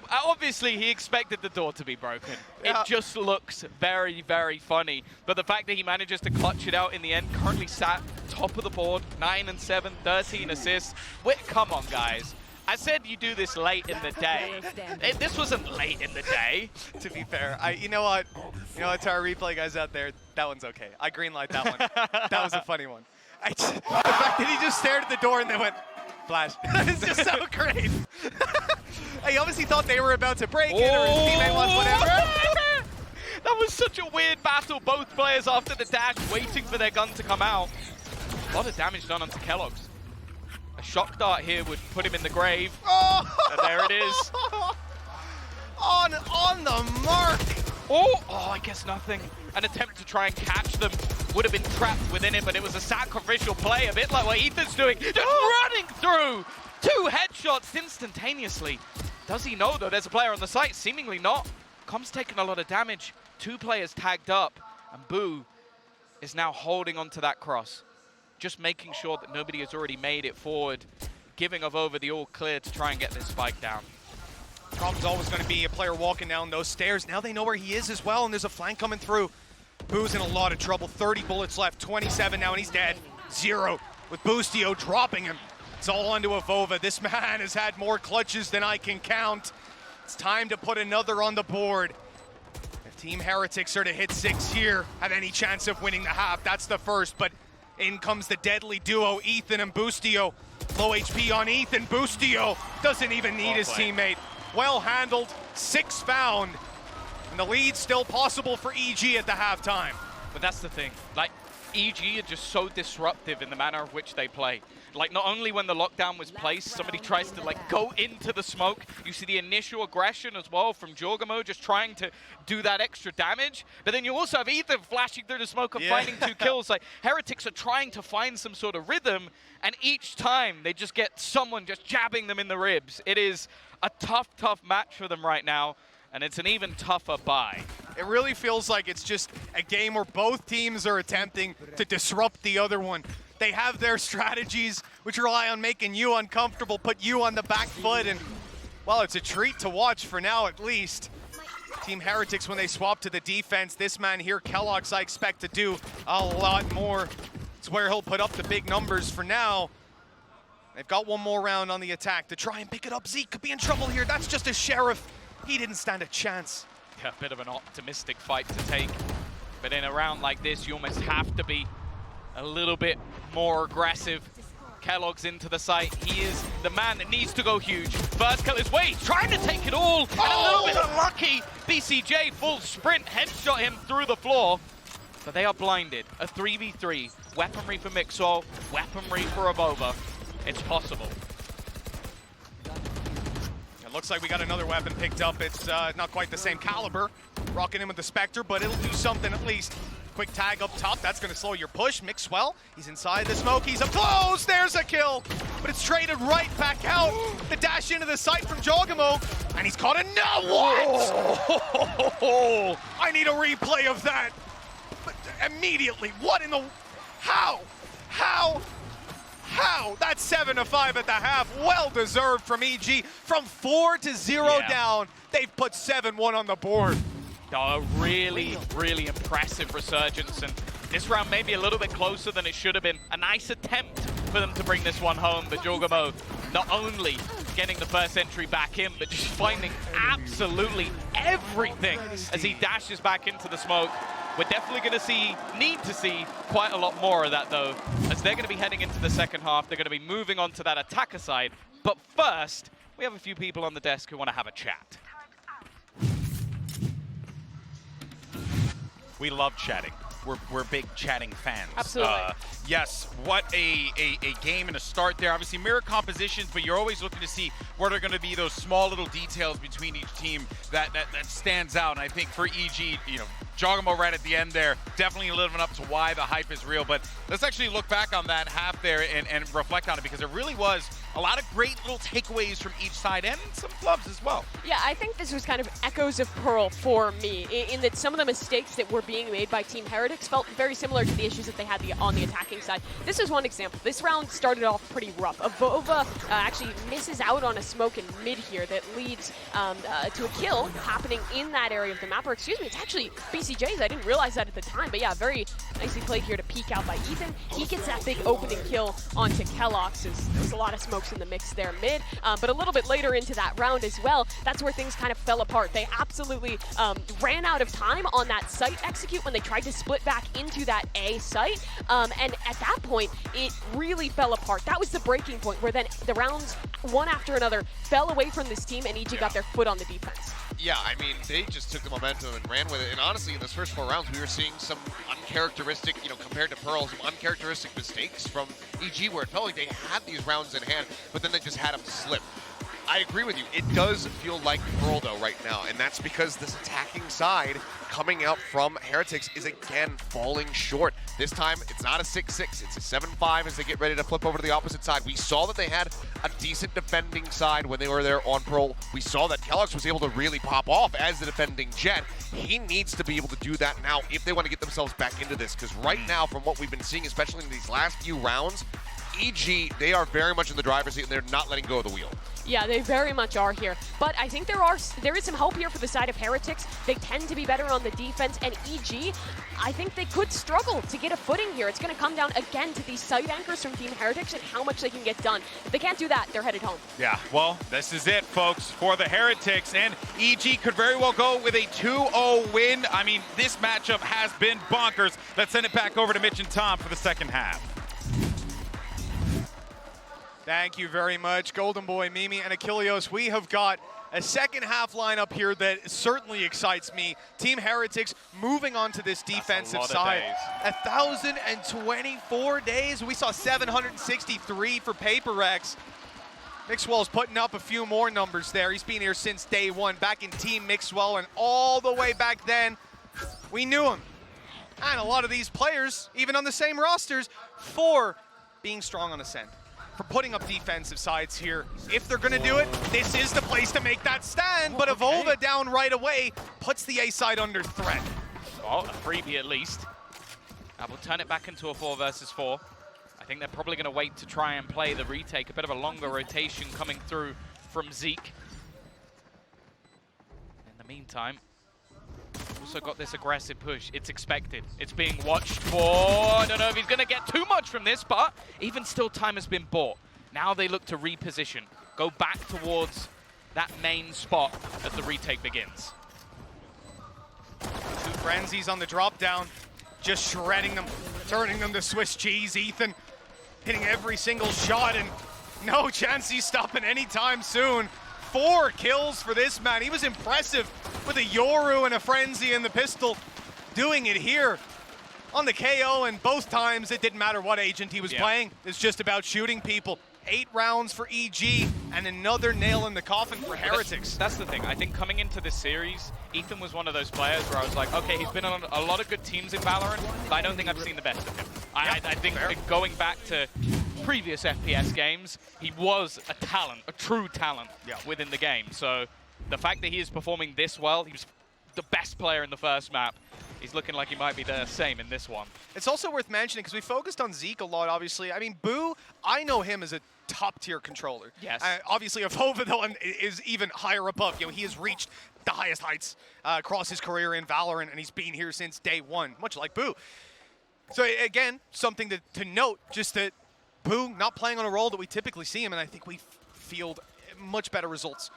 Obviously, he expected the door to be broken. Yeah. It just looks very, very funny. But the fact that he manages to clutch it out in the end, currently sat top of the board, 9 and 7, 13 assists. Come on, guys. I said you do this late in the day. This wasn't late in the day. To be fair, you know what? To our replay guys out there, that one's okay. I greenlight that one. That was a funny one. The fact that he just stared at the door and then went, flash. It's just so great. He obviously thought they were about to break it, or his teammate was, whatever. That was such a weird battle. Both players after the dash, waiting for their gun to come out. A lot of damage done onto Kellogg's. A shock dart here would put him in the grave. And there it is. On the mark. I guess nothing. An attempt to try and catch them would have been trapped within it, but it was a sacrificial play, a bit like what Ethan's doing. Just running through 2 headshots instantaneously. Does he know, though, there's a player on the site? Seemingly not. Com's taken a lot of damage. 2 players tagged up, and Boo is now holding onto that cross. Just making sure that nobody has already made it forward, giving over the all clear to try and get this spike down. Problem's always going to be a player walking down those stairs. Now they know where he is as well, and there's a flank coming through. Boo's in a lot of trouble. 30 bullets left, 27 now, and he's dead. 0 with Boostio dropping him. It's all onto Avova. This man has had more clutches than I can count. It's time to put another on the board. If Team Heretics are to hit 6 here, have any chance of winning the half, that's the first. But In comes the deadly duo, Ethan and Boostio. Low HP on Ethan. Boostio doesn't even need his teammate. Well handled, 6 found. And the lead's still possible for EG at the halftime. But that's the thing. Like, EG are just so disruptive in the manner of which they play. Like, not only when the lockdown was placed, somebody tries to, like, go into the smoke. You see the initial aggression as well from Jorgamo, just trying to do that extra damage. But then you also have Ethan flashing through the smoke and finding 2 kills. Like, Heretics are trying to find some sort of rhythm, and each time they just get someone just jabbing them in the ribs. It is a tough, tough match for them right now, and it's an even tougher bye. It really feels like it's just a game where both teams are attempting to disrupt the other one. They have their strategies, which rely on making you uncomfortable, put you on the back foot, and, well, it's a treat to watch for now at least. Team Heretics, when they swap to the defense, this man here, Kellogg's, I expect to do a lot more. It's where he'll put up the big numbers for now. They've got one more round on the attack to try and pick it up. Zeke could be in trouble here. That's just a Sheriff. He didn't stand a chance. Yeah, a bit of an optimistic fight to take. But in a round like this, you almost have to be a little bit more aggressive. Kellogg's into the site. He is the man that needs to go huge. First kill is Wade trying to take it all. And a little bit unlucky. BCJ full sprint headshot him through the floor. But they are blinded. A 3v3. Weaponry for Mixol. Weaponry for Avova. It's possible. It looks like we got another weapon picked up. It's not quite the same caliber. Rocking in with the Spectre, but it'll do something at least. Quick tag up top, that's going to slow your push. Mixwell, he's inside the smoke, he's up close, there's a kill! But it's traded right back out. The dash into the site from Jogamo, and he's caught a no! What? I need a replay of that. But immediately, what in the... How? That's 7-5 at the half. Well deserved from EG. From 4-0 down, they've put 7-1 on the board. A really, really impressive resurgence, and this round may be a little bit closer than it should have been. A nice attempt for them to bring this one home, but Jorgamo not only getting the first entry back in, but just finding absolutely everything as he dashes back into the smoke. We're definitely going to need to see quite a lot more of that, though, as they're going to be heading into the second half. They're going to be moving on to that attacker side. But first, we have a few people on the desk who want to have a chat. We love chatting. We're big chatting fans. Absolutely. Yes, what a game and a start there. Obviously mirror compositions, but you're always looking to see what are going to be those small little details between each team that stands out. And I think for EG, you know, Jogamo right at the end there, definitely living up to why the hype is real. But let's actually look back on that half there and reflect on it, because it really was a lot of great little takeaways from each side and some flubs as well. Yeah, I think this was kind of echoes of Pearl for me, in that some of the mistakes that were being made by Team Heretics felt very similar to the issues that they had on the attacking side. This is one example. This round started off pretty rough. Avova actually misses out on a smoke in mid here that leads to a kill happening in that area of the map. Or excuse me, it's actually BCJ's. I didn't realize that at the time, but yeah, very nicely played here to peek out by Ethan. He gets that big opening kill onto Kellogg's. There's a lot of smokes in the mix there mid, but a little bit later into that round as well, that's where things kind of fell apart. They absolutely ran out of time on that site execute when they tried to split back into that A site, and at that point, it really fell apart. That was the breaking point where then the rounds, one after another, fell away from this team, and EG got their foot on the defense. Yeah, I mean, they just took the momentum and ran with it. And honestly, in those first 4 rounds, we were seeing some uncharacteristic, you know, compared to Pearl, some uncharacteristic mistakes from EG, where it felt like they had these rounds in hand, but then they just had them slip. I agree with you. It does feel like Pearl, though, right now, and that's because this attacking side coming out from Heretics is again falling short. This time, it's not a 6-6, it's a 7-5 as they get ready to flip over to the opposite side. We saw that they had a decent defending side when they were there on Pearl. We saw that Kellogg's was able to really pop off as the defending Jet. He needs to be able to do that now if they want to get themselves back into this, because right now, from what we've been seeing, especially in these last few rounds, EG, they are very much in the driver's seat, and they're not letting go of the wheel. Yeah, they very much are here. But I think there is some hope here for the side of Heretics. They tend to be better on the defense, and EG, I think they could struggle to get a footing here. It's going to come down again to these side anchors from Team Heretics and how much they can get done. If they can't do that, they're headed home. Yeah, well, this is it, folks, for the Heretics, and EG could very well go with a 2-0 win. I mean, this matchup has been bonkers. Let's send it back over to Mitch and Tom for the second half. Thank you very much, Golden Boy, Mimi, and Achilleos. We have got a second half lineup here that certainly excites me. Team Heretics moving on to this defensive side. 1,024 days. We saw 763 for HyperX. Mixwell's putting up a few more numbers there. He's been here since day one, back in Team Mixwell, and all the way back then, we knew him. And a lot of these players, even on the same rosters, for being strong on Ascent, for putting up defensive sides here. If they're gonna do it, this is the place to make that stand, but Evolva down right away puts the A side under threat. Well, a freebie at least. That will turn it back into a 4 versus 4. I think they're probably gonna wait to try and play the retake, a bit of a longer rotation coming through from Zeke. In the meantime, also got this aggressive push. It's expected. It's being watched for. I don't know if he's going to get too much from this, but even still, time has been bought. Now they look to reposition, go back towards that main spot as the retake begins. 2 frenzies on the drop down, just shredding them, turning them to Swiss cheese. Ethan hitting every single shot, and no chance he's stopping anytime soon. 4 kills for this man. He was impressive with a Yoru and a frenzy and the pistol. Doing it here on the KO, and both times it didn't matter what agent he was playing. It's just about shooting people. 8 rounds for EG and another nail in the coffin for Heretics. That's the thing. I think coming into this series, Ethan was one of those players where I was like, okay, he's been on a lot of good teams in Valorant, but I don't think I've seen the best of him. I think going back to previous FPS games, he was a talent, a true talent within the game. So the fact that he is performing this well, he was the best player in the first map. He's looking like he might be the same in this one. It's also worth mentioning, because we focused on Zeke a lot, obviously. I mean, Boo, I know him as a top-tier controller. Yes. Obviously, Evolva, though, is even higher above. You know, he has reached the highest heights across his career in Valorant, and he's been here since day one, much like Boo. So, again, something to note, just that Boo not playing on a role that we typically see him, and I think we field much better results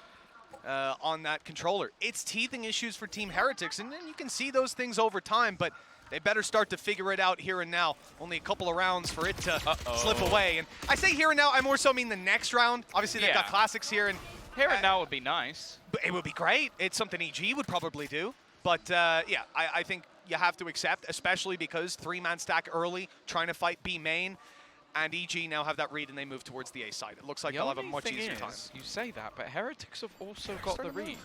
on that controller. It's teething issues for Team Heretics, and then you can see those things over time, but they better start to figure it out here and now. Only a couple of rounds for it to slip away. And I say here and now, I more so mean the next round. Obviously, they've got classics here. And here and now would be nice. It would be great. It's something EG would probably do. But yeah, I think you have to accept, especially because 3-man stack early, trying to fight B main. And EG now have that read, and they move towards the A side. It looks like they'll have a much easier time. You say that, but Heretics have also got the read.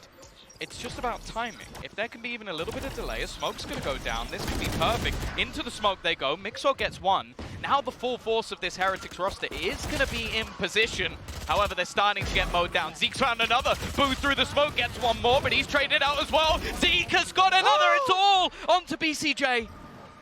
It's just about timing. If there can be even a little bit of delay, a smoke's going to go down. This could be perfect. Into the smoke they go. Mixwell gets 1. Now the full force of this Heretics roster is going to be in position. However, they're starting to get mowed down. Zeke's found another. Boo through the smoke gets 1 more, but he's traded out as well. Zeke has got another. It's all onto BCJ.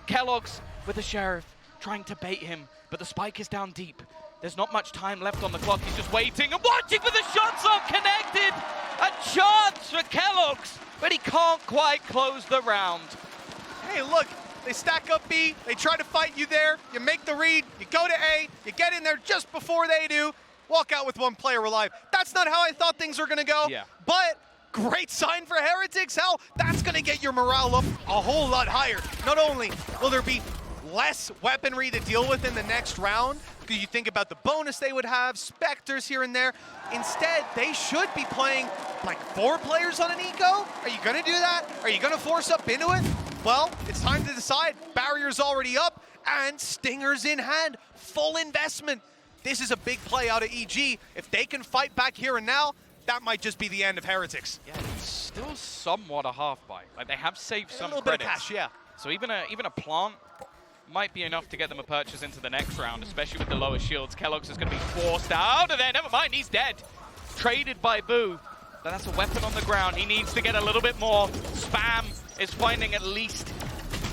Kellogg's with the Sheriff, trying to bait him, but the spike is down deep. There's not much time left on the clock. He's just waiting and watching for the shots on connected. A chance for Kellogg's, but he can't quite close the round. Hey, look, they stack up B. They try to fight you there. You make the read. You go to A. You get in there just before they do. Walk out with 1 player alive. That's not how I thought things were going to go. Yeah. But great sign for Heretics. Hell, that's going to get your morale up a whole lot higher. Not only will there be less weaponry to deal with in the next round, because you think about the bonus they would have, Spectres here and there. Instead, they should be playing like 4 players on an eco. Are you going to do that? Are you going to force up into it? Well, it's time to decide. Barrier's already up, and Stingers in hand. Full investment. This is a big play out of EG. If they can fight back here and now, that might just be the end of Heretics. Yeah, it's still somewhat a half buy. Like, they have saved some a little credits. bit of cash, yeah. So even a plant might be enough to get them a purchase into the next round, especially with the lower shields. Kellogg's is going to be forced out of there. Never mind, he's dead. Traded by Boo. But that's a weapon on the ground. He needs to get a little bit more. Spam is finding at least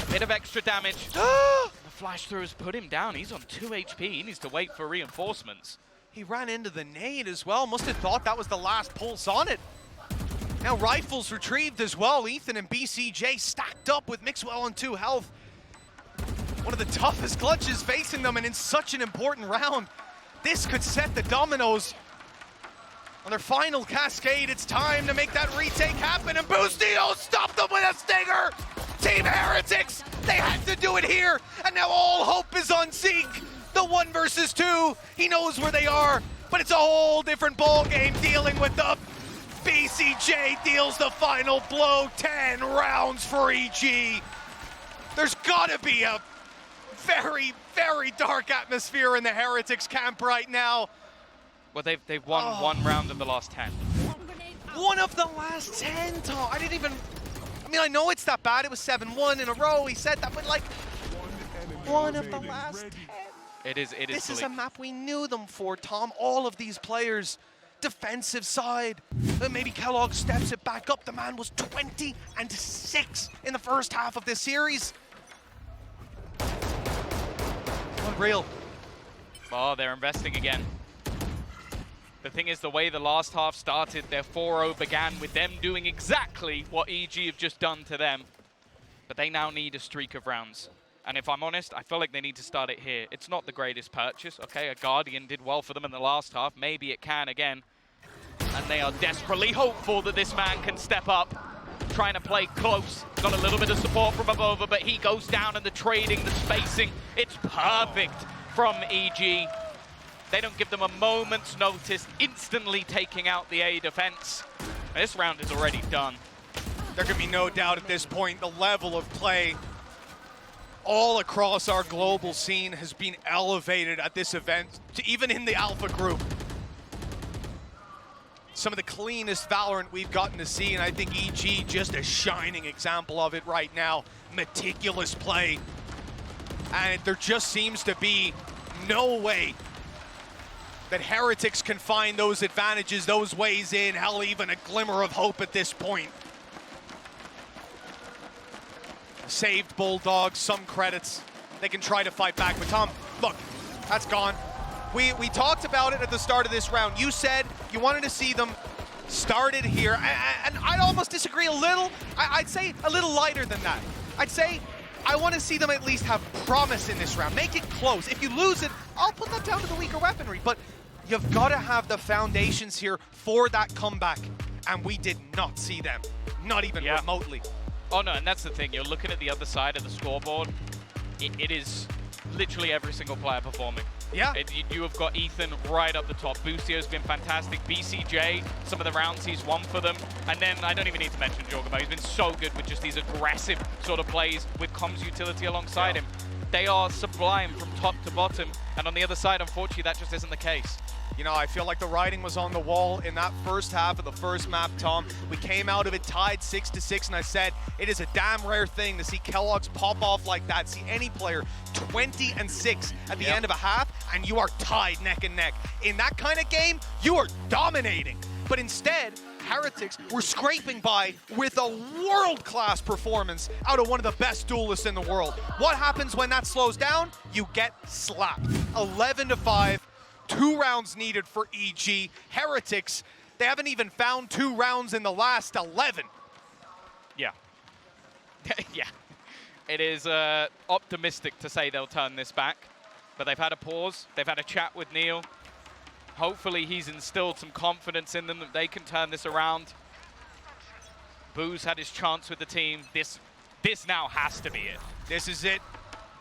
a bit of extra damage. The flash throw has put him down. He's on 2 HP. He needs to wait for reinforcements. He ran into the nade as well. Must have thought that was the last pulse on it. Now rifles retrieved as well. Ethan and BCJ stacked up with Mixwell on 2 health. One of the toughest clutches facing them, and in such an important round. This could set the dominoes on their final cascade. It's time to make that retake happen, and Boostio stopped them with a stinger! Team Heretics, they had to do it here, and now all hope is on Zeke. The 1 versus 2, he knows where they are, but it's a whole different ball game dealing with the BCJ deals the final blow. 10 rounds for EG. There's gotta be a very, very dark atmosphere in the Heretics camp right now. Well, they've won 1 round of the last 10. 1 of the last 10, Tom. I mean, I know it's that bad. It was 7-1 in a row. He said that, but like, 1 of the last 10. It is. This is a map we knew them for, Tom. All of these players, defensive side. Then maybe Kellogg steps it back up. The man was 20-6 in the first half of this series. Unreal. Oh, they're investing again. The thing is, the way the last half started, their 4-0 began with them doing exactly what EG have just done to them. But they now need a streak of rounds. And if I'm honest, I feel like they need to start it here. It's not the greatest purchase, okay? A Guardian did well for them in the last half. Maybe it can again. And they are desperately hopeful that this man can step up. Trying to play close. Got a little bit of support from Abova, but he goes down, and the trading, the spacing, it's perfect from EG. They don't give them a moment's notice, instantly taking out the A defense. This round is already done. There can be no doubt at this point the level of play all across our global scene has been elevated at this event, to even in the Alpha group. Some of the cleanest Valorant we've gotten to see, and I think EG just a shining example of it right now. Meticulous play. And there just seems to be no way that Heretics can find those advantages, those ways in, hell, even a glimmer of hope at this point. Saved Bulldogs, some credits. They can try to fight back, but Tom, look, that's gone. We talked about it at the start of this round. You said you wanted to see them started here, and I'd almost disagree a little. I'd say a little lighter than that. I'd say I want to see them at least have promise in this round. Make it close. If you lose it, I'll put that down to the weaker weaponry, but you've got to have the foundations here for that comeback, and we did not see them, not even remotely. Oh no, and that's the thing. You're looking at the other side of the scoreboard. It is literally every single player performing. Yeah. You have got Ethan right up the top. Boostio's been fantastic. BCJ, some of the rounds he's won for them. And then I don't even need to mention Jorgamo. He's been so good with just these aggressive sort of plays with comms utility alongside him. They are sublime from top to bottom. And on the other side, unfortunately, that just isn't the case. You know, I feel like the writing was on the wall in that first half of the first map, Tom. We came out of it tied 6-6, and I said, it is a damn rare thing to see Kellogg's pop off like that, see any player 20-6 at the end of a half, and you are tied neck and neck. In that kind of game, you are dominating. But instead, Heretics were scraping by with a world-class performance out of one of the best duelists in the world. What happens when that slows down? You get slapped. 11-5. 2 rounds needed for EG. Heretics, they haven't even found 2 rounds in the last 11. Yeah. Yeah. It is optimistic to say they'll turn this back, but they've had a pause. They've had a chat with Neil. Hopefully he's instilled some confidence in them that they can turn this around. Boo's had his chance with the team. This now has to be it. This is it.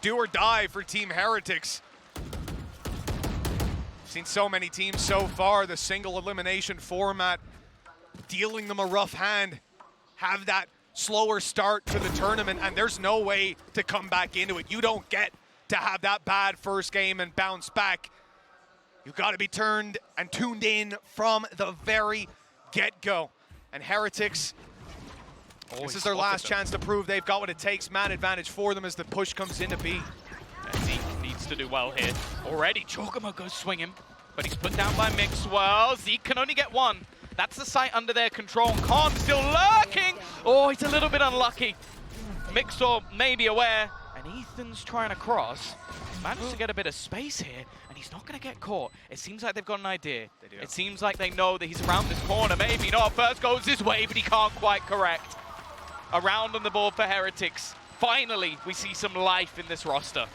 Do or die for Team Heretics. Seen so many teams so far, the single elimination format, dealing them a rough hand, have that slower start to the tournament, and there's no way to come back into it. You don't get to have that bad first game and bounce back. You've got to be turned and tuned in from the very get-go. And Heretics, this is their last chance to prove they've got what it takes. Man advantage for them as the push comes into B. Zeke needs to do well here. Already, Jorgamo goes swinging, but he's put down by Mixwell. Zeke can only get 1. That's the site under their control. Khan still lurking. Oh, he's a little bit unlucky. Mixwell may be aware, and Ethan's trying to cross. He's managed to get a bit of space here, and he's not going to get caught. It seems like they've got an idea. They do. It seems like they know that he's around this corner. Maybe not. First goes his way, but he can't quite correct. Around on the board for Heretics. Finally, we see some life in this roster.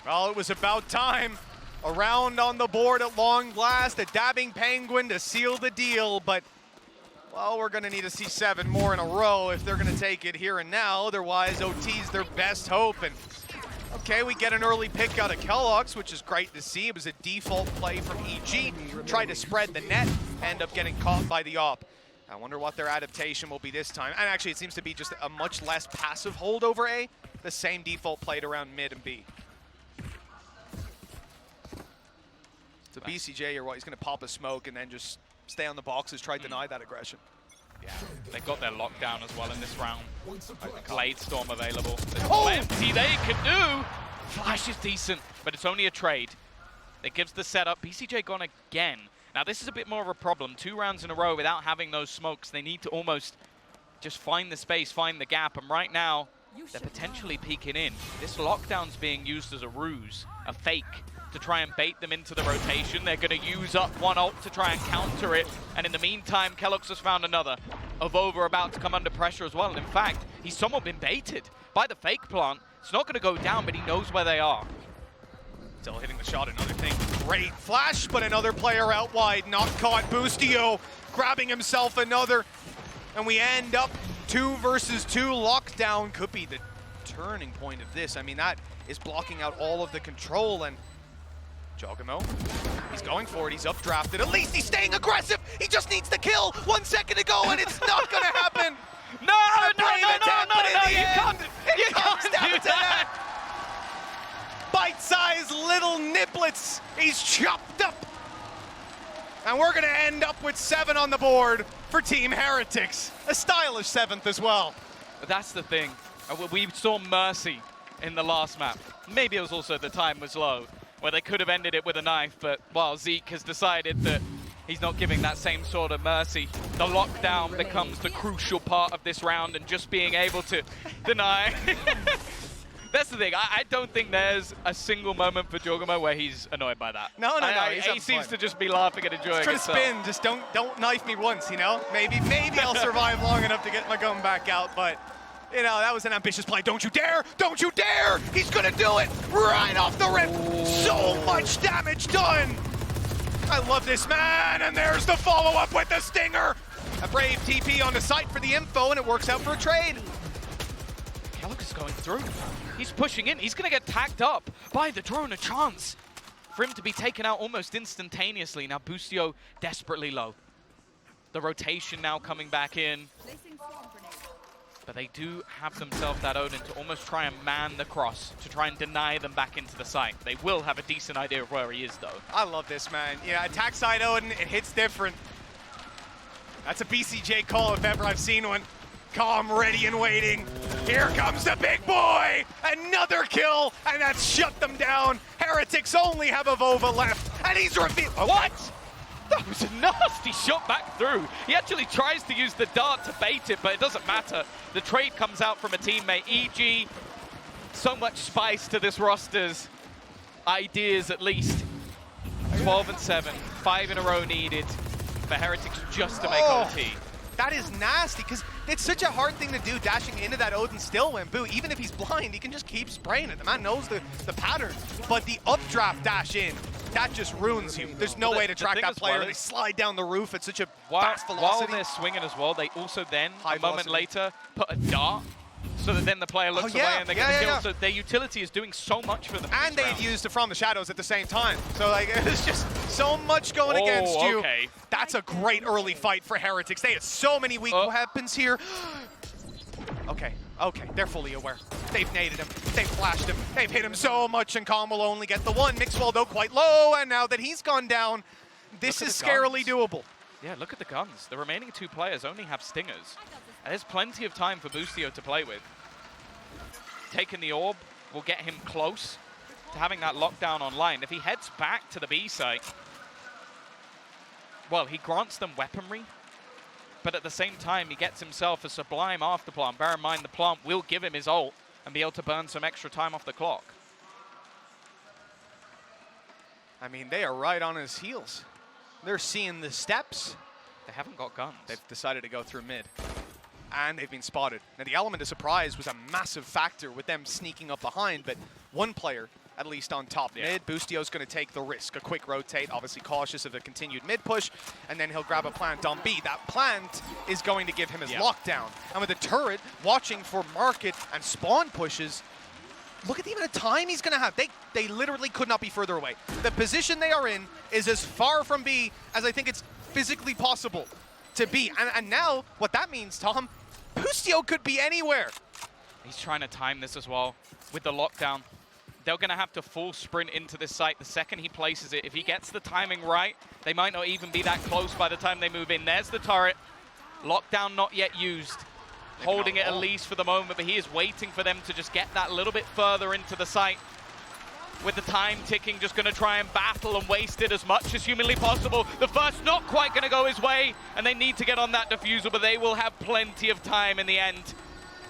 Well, it was about time. A round on the board at long last, a dabbing penguin to seal the deal, but, well, we're gonna need to see 7 more in a row if they're gonna take it here and now. Otherwise, OT's their best hope. And okay, we get an early pick out of Kellogg's, which is great to see. It was a default play from EG. Tried to spread the net, end up getting caught by the op. I wonder what their adaptation will be this time. And actually, it seems to be just a much less passive hold over A. The same default played around mid and B. So BCJ or what? He's going to pop a smoke and then just stay on the boxes, try to deny that aggression. Yeah, they got their lockdown as well in this round. Blade Storm available. There's plenty they can do. Flash is decent, but it's only a trade. It gives the setup. BCJ gone again. Now this is a bit more of a problem. 2 rounds in a row without having those smokes. They need to almost just find the space, find the gap. And right now, they're potentially peeking in. This lockdown's being used as a ruse, a fake, to try and bait them into the rotation. They're going to use up one ult to try and counter it. And in the meantime, Kellogg's has found another. Avova about to come under pressure as well. And in fact, he's somewhat been baited by the fake plant. It's not going to go down, but he knows where they are. Still hitting the shot, another thing. Great flash, but another player out wide. Not caught. Boostio grabbing himself another. And we end up 2 versus 2. Lockdown could be the turning point of this. I mean, that is blocking out all of the control. And Jogamo, he's going for it. He's updrafted. At least he's staying aggressive. He just needs the kill. 1 second to go, and it's not going to happen. No, you can't. It comes down to that. Bite-sized little niblets. He's chopped up. And we're going to end up with 7 on the board for Team Heretics. A stylish 7th as well. But that's the thing. We saw Mercy in the last map. Maybe it was also the time was low, where they could have ended it with a knife, but while Zeke has decided that he's not giving that same sort of mercy, the lockdown becomes the crucial part of this round, and just being able to deny. That's the thing. I don't think there's a single moment for Jogamo where he's annoyed by that. No. He seems to just be laughing and enjoying it. Try to spin. Just don't knife me once, you know? Maybe I'll survive long enough to get my gun back out, but you know, that was an ambitious play. Don't you dare! Don't you dare! He's gonna do it right off the rip. So much damage done. I love this man, and there's the follow-up with the stinger. A brave TP on the site for the info, and it works out for a trade. Kellogg's is going through. He's pushing in. He's going to get tagged up by the drone. A chance for him to be taken out almost instantaneously. Now Boostio desperately low. The rotation now coming back in. But they do have themselves that Odin to almost try and man the cross, to try and deny them back into the site. They will have a decent idea of where he is, though. I love this, man. Yeah, attack side Odin, it hits different. That's a BCJ call if ever I've seen one. Calm, ready, and waiting. Here comes the big boy! Another kill, and that's shut them down. Heretics only have Avova left, and he's revealed. Okay. What? That was a nasty shot back through. He actually tries to use the dart to bait it, but it doesn't matter. The trade comes out from a teammate. EG, so much spice to this roster's ideas at least. 12 and 7, 5 in a row needed for Heretics just to make OT. That is nasty, because it's such a hard thing to do, dashing into that Odin still when Boo, even if he's blind, he can just keep spraying it. The man knows the pattern. But the updraft dash in, that just ruins you. There's no way to track that player. They slide down the roof at such a fast velocity. While they're swinging as well, they also then, a moment later, put a dart so that then the player looks away and they get the kill. So their utility is doing so much for them. And they had used it from the shadows at the same time. So like, it's just so much going against you. Okay. That's a great early fight for Heretics. They had so many weak weapons here. Okay, they're fully aware. They've naded him, they've flashed him, they've hit him so much, and Calm will only get the one. Mixwell, though, quite low, and now that he's gone down, this is scarily doable. Yeah, look at the guns. The remaining 2 players only have stingers. And there's plenty of time for Boostio to play with. Taking the orb will get him close to having that lockdown online. If he heads back to the B site, well, he grants them weaponry, but at the same time, he gets himself a Sublime after plant. Bear in mind, the plant will give him his ult, and be able to burn some extra time off the clock. I mean, they are right on his heels. They're seeing the steps. They haven't got guns. They've decided to go through mid. And they've been spotted. Now, the element of surprise was a massive factor with them sneaking up behind, but one player, at least on top mid, Boostio's going to take the risk. A quick rotate, obviously cautious of a continued mid push, and then he'll grab a plant on B. That plant is going to give him his lockdown. And with the turret watching for market and spawn pushes, look at the amount of time he's going to have. They literally could not be further away. The position they are in is as far from B as I think it's physically possible to be. And now, what that means, Tom, Boostio could be anywhere. He's trying to time this as well with the lockdown. They're going to have to full sprint into this site the second he places it. If he gets the timing right, they might not even be that close by the time they move in. There's the turret. Lockdown not yet used. Holding it at least for the moment, but he is waiting for them to just get that little bit further into the site. With the time ticking, just going to try and battle and waste it as much as humanly possible. The first not quite going to go his way, and they need to get on that diffuser, but they will have plenty of time in the end.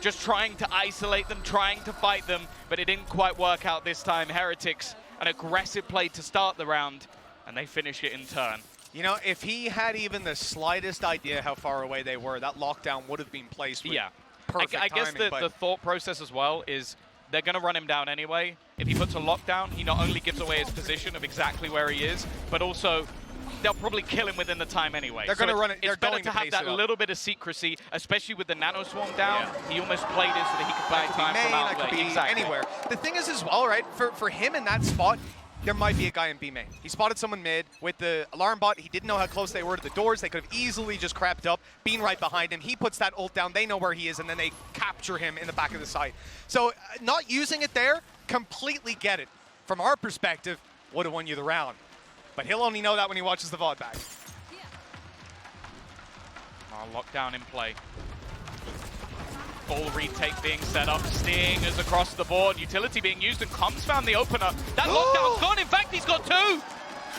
Just trying to isolate them, trying to fight them, but it didn't quite work out this time. Heretics, an aggressive play to start the round, and they finish it in turn. You know, if he had even the slightest idea how far away they were, that lockdown would have been placed with perfect I guess timing, the thought process as well is they're going to run him down anyway. If he puts a lockdown, he not only gives away his position of exactly where he is, but also they'll probably kill him within the time anyway. They're going to run it. It's better to have that little bit of secrecy, especially with the nano swarm down. He almost played it so that he could buy time from out there. That could be anywhere. The thing is as well, right, for him in that spot, there might be a guy in B main. He spotted someone mid with the alarm bot. He didn't know how close they were to the doors. They could have easily just crept up, been right behind him. He puts that ult down. They know where he is, and then they capture him in the back of the site. So not using it there, completely get it. From our perspective, would have won you the round. But he'll only know that when he watches the VOD back. Lockdown in play. Full retake being set up, Stingers across the board, utility being used, and Combs found the opener. That lockdown's gone. In fact, he's got two.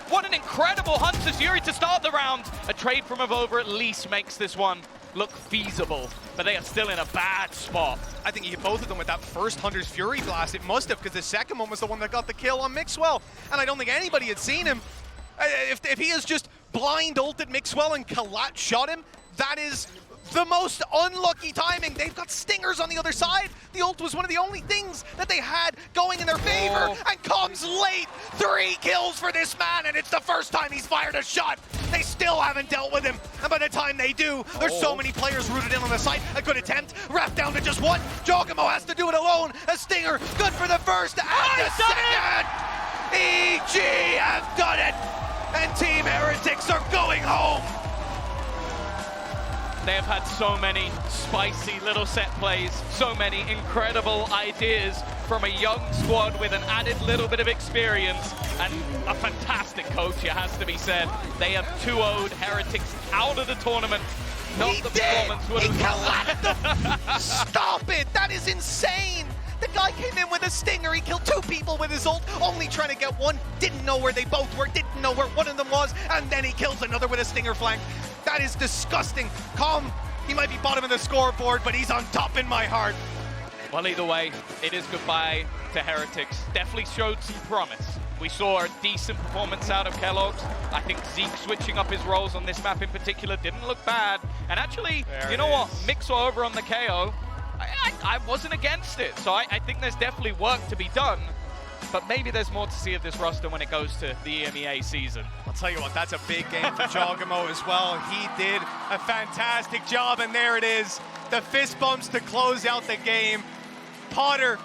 What an incredible Hunter's Fury to start the round. A trade from Evover at least makes this one look feasible, but they are still in a bad spot. I think he hit both of them with that first Hunter's Fury blast. It must have, because the second one was the one that got the kill on Mixwell, and I don't think anybody had seen him. If he has just blind ulted Mixwell and Kalat shot him, that is the most unlucky timing. They've got Stingers on the other side. The ult was one of the only things that they had going in their favor, and comes late. 3 kills for this man, and it's the first time he's fired a shot. They still haven't dealt with him, and by the time they do, there's so many players rooted in on the site. A good attempt, wrapped down to just one. Jogamo has to do it alone. A Stinger, good for the first and the second. EG have done it, and Team Heretics are going home. They have had so many spicy little set plays, so many incredible ideas from a young squad with an added little bit of experience, and a fantastic coach, it has to be said. They have 2-0'd Heretics out of the tournament. Not the performance would have. Stop it! That is insane! The guy came in with a Stinger, he killed 2 people with his ult, only trying to get one, didn't know where they both were, didn't know where one of them was, and then he kills another with a Stinger flank. That is disgusting. Calm, he might be bottom of the scoreboard, but he's on top in my heart. Well, either way, it is goodbye to Heretics. Definitely showed some promise. We saw a decent performance out of Kellogg's. I think Zeke switching up his roles on this map in particular didn't look bad. And actually, you know what? Mixer over on the KO, I wasn't against it. So I think there's definitely work to be done. But maybe there's more to see of this roster when it goes to the EMEA season. I'll tell you what, that's a big game for Jogamo as well. He did a fantastic job, and there it is. The fist bumps to close out the game. Potter,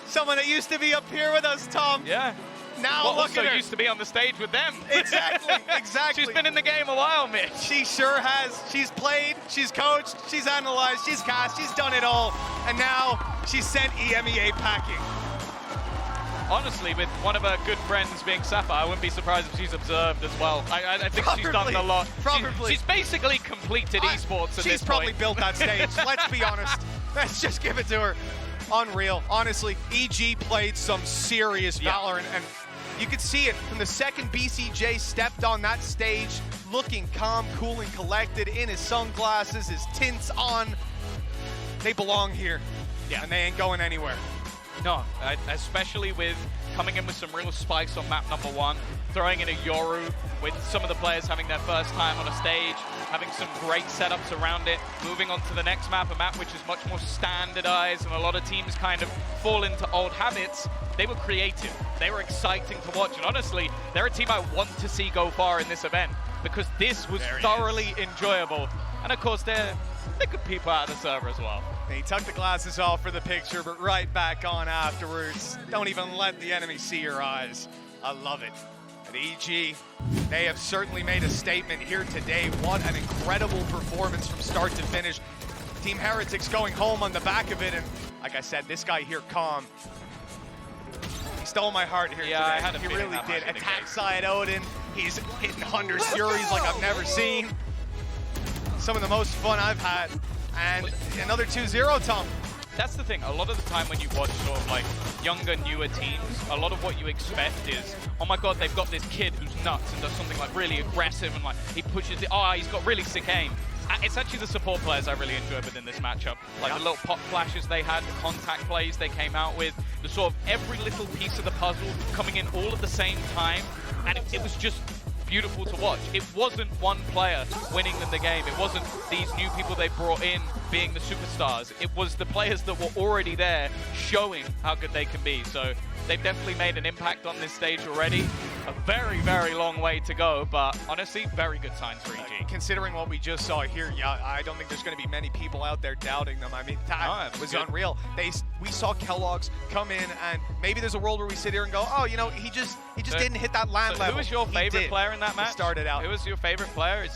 someone that used to be up here with us, Tom. Yeah. Now look at her. Used to be on the stage with them. Exactly, exactly. She's been in the game a while, Mitch. She sure has. She's played, she's coached, she's analyzed, she's cast, she's done it all. And now she's sent EMEA packing. Honestly, with one of her good friends being Sapphire, I wouldn't be surprised if she's observed as well. I think she's done a lot. She's basically completed esports at this point. She's probably built that stage, let's be honest. Let's just give it to her. Unreal. Honestly, EG played some serious Valorant, and you could see it from the second BCJ stepped on that stage, looking calm, cool, and collected in his sunglasses, his tints on. They belong here. Yeah. And they ain't going anywhere. No, especially with coming in with some real spice on map number 1, throwing in a Yoru with some of the players having their first time on a stage, having some great setups around it, moving on to the next map, a map which is much more standardized, and a lot of teams kind of fall into old habits. They were creative, they were exciting to watch, and honestly, they're a team I want to see go far in this event, because this was thoroughly enjoyable. And of course, they're good people out of the server as well. They tuck the glasses off for the picture, but right back on afterwards. Don't even let the enemy see your eyes. I love it. At EG, they have certainly made a statement here today. What an incredible performance from start to finish. Team Heretics going home on the back of it, and like I said, this guy here, Calm, he stole my heart here today. I had a he feeling really that did. might be the Attack case. side Odin. He's hitting Hunter's Furies like I've never seen. Some of the most fun I've had. And another 2-0, Tom. That's the thing, a lot of the time when you watch sort of like younger, newer teams, a lot of what you expect is, oh my god, they've got this kid who's nuts and does something like really aggressive and like he pushes it, oh, he's got really sick aim. It's actually the support players I really enjoyed within this matchup. Like the little pop flashes they had, the contact plays they came out with, the sort of every little piece of the puzzle coming in all at the same time, and it was just beautiful to watch. It wasn't one player winning them the game. It wasn't these new people they brought in being the superstars. It was the players that were already there showing how good they can be. So they've definitely made an impact on this stage already. A very, very long way to go, but honestly, very good signs for EG. Considering what we just saw here, yeah, I don't think there's going to be many people out there doubting them. I mean, that was unreal. We saw Kellogg's come in, and maybe there's a world where we sit here and go, oh, you know, he just didn't hit that land level. Who was your favorite player in that match? He started out. Who was your favorite player?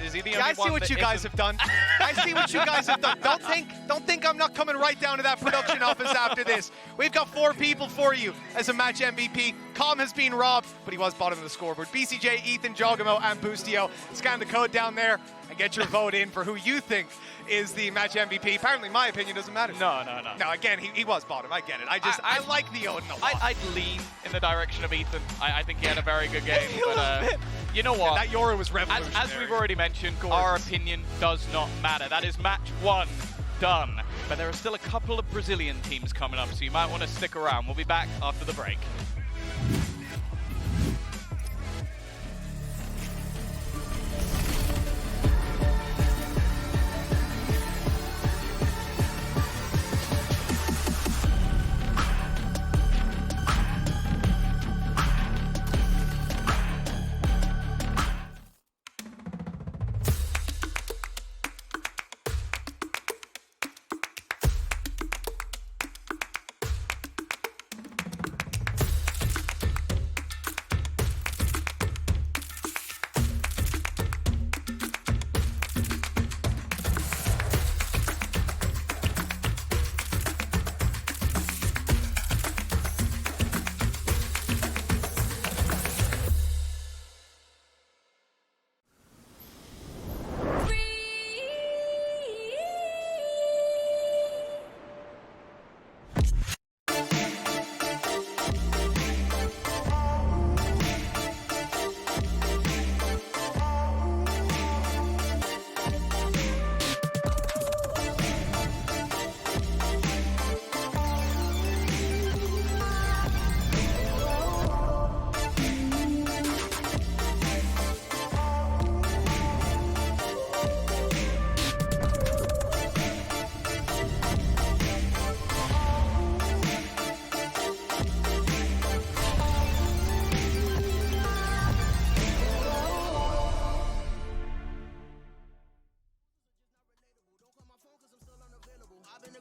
Is he the only one? I see what you guys have done. I see what you guys have done. Don't think I'm not coming right down to that production office after this. We've got 4 people for you as a match MVP. Calm has been robbed, but he was bottom of the scoreboard. BCJ, Ethan, Jogamo, and Boostio. Scan the code down there and get your vote in for who you think is the match MVP. Apparently, my opinion doesn't matter. No. No, again, he was bottom. I get it. I like the Odin a lot. I'd lean in the direction of Ethan. I think he had a very good game. But you know what? Yeah, that Yoru was revolutionary. As we've already mentioned, our opinion does not matter. That is match 1 done. But there are still a couple of Brazilian teams coming up, so you might want to stick around. We'll be back after the break.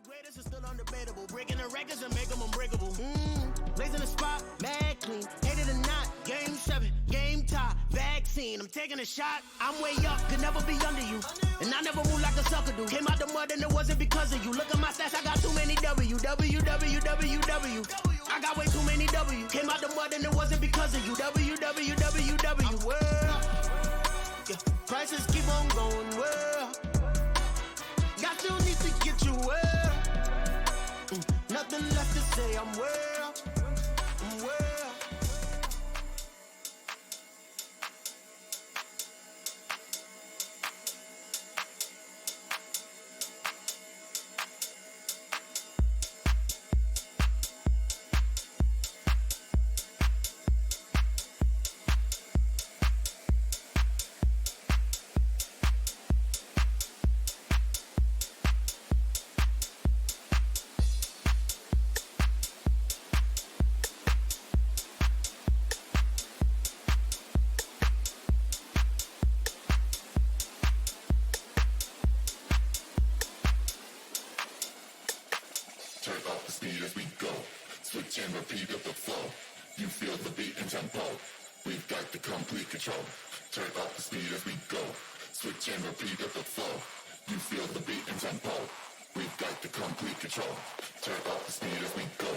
greatest is still undebatable. Breaking the records and make them unbreakable. Blazing the spot, mad clean. Hate it or not, game 7, game tie, vaccine. I'm taking a shot, I'm way up, could never be under you. And I never move like a sucker do. Came out the mud and it wasn't because of you. Look at my stats, I got too many W. I got way too many W. Came out the mud and it wasn't because of you. W. World. Yeah, prices keep on going, world. Got still need to get you well. Nothing left to say, I'm well. I'm well. and repeat of the flow. You feel the beat and tempo. We've got the complete control. Turn up the speed as we go. Switch and repeat of the flow. You feel the beat and tempo. We've got the complete control. Turn up the speed as we go.